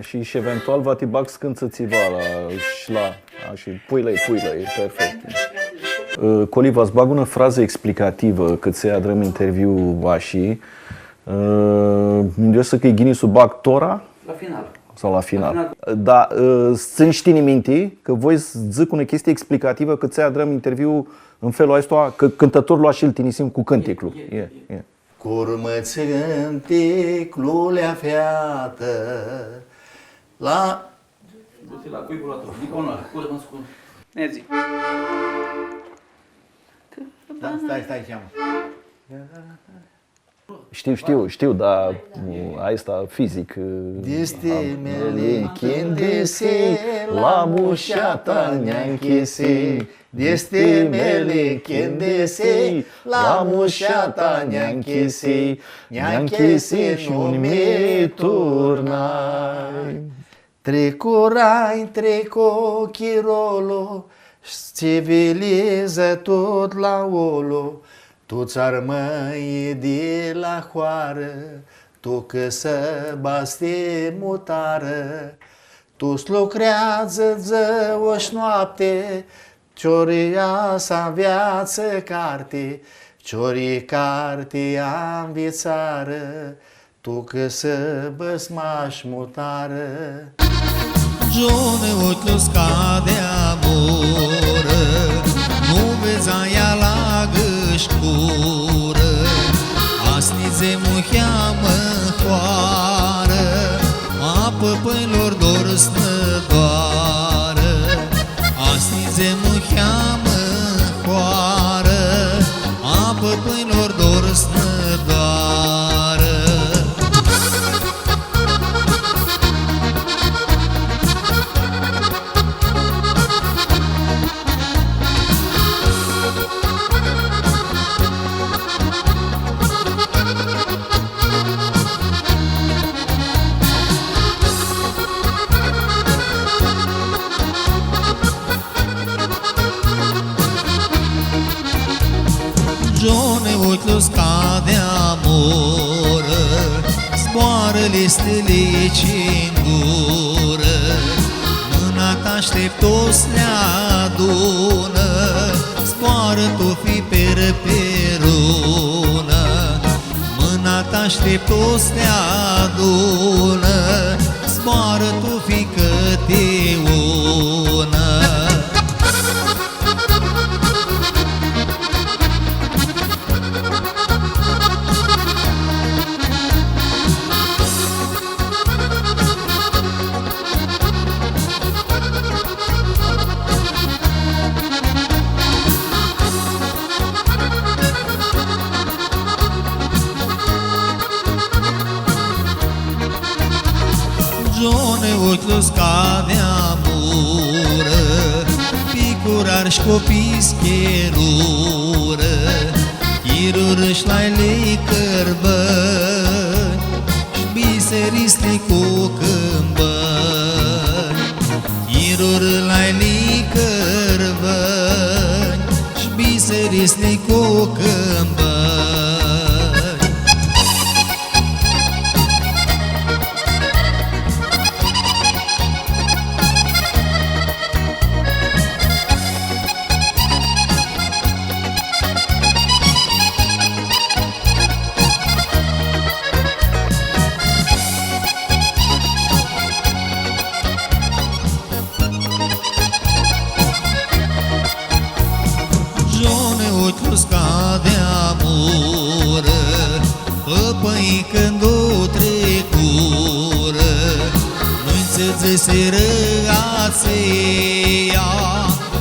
Și eventual va te bag scânță-țiva și puilă-i, perfect. Coli, v-ați bag una frază explicativă cât se adrăm interviu vașii. Îmi să că e ghini sub actora? La final. Sau la final. Dar sunt știni minti că voi zic una chestie explicativă cât se adrăm interviu în felul ăsta, că cântătorul lua și îl tinisim cu cânticul. Curmă-ți cânticul lea fiată la... Du-te la cuibul ăla, Niconor, curmă-ți cu... Mergi. Da, stai, cheamă. Știu, dar asta fizic. Destemele chindese, la mușata ne-a închise. Destemele chindese, la mușata ne-a închise. Ne-a închise și nu mi turnai. Trecurai, treco chirolo, civiliză tot la olo. Tu ți-ar măi de la hoară, tu că să baste mutară, Tu-ți lucrează zăuși noapte, cioria sa viață carte, ciorii carte am vițară, tu că să băsmaș mutară. Gione ochiul scade amoră, nu vezi aia la gâșcură, asnize muheamă hoară, apă păilor dor snădoară, asnize muheamă hoară, apă păilor dor snădoară. Gione ochiul scade amoră, zboară-le stele ce-n gură, mâna t-aștept-o s-le-adună, zboară tu fi perperună, mâna t-aștept-o s-le-adună, zboară tu fi câte una. Gione ochiul scade amură, picurari-și copii scherură, chirură-și lai cărbăni, și biserisli cu câmbăni, chirură lai cărbăni, și biserisli cu câmbăni. Ochiul scade amură, păpăi când o trecură, nu-i înțezeseră aceea,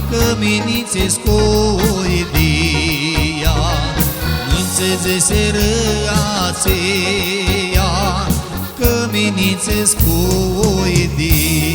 că minițe scoidia, nu-i înțezeseră aceea, că minițe scoidia.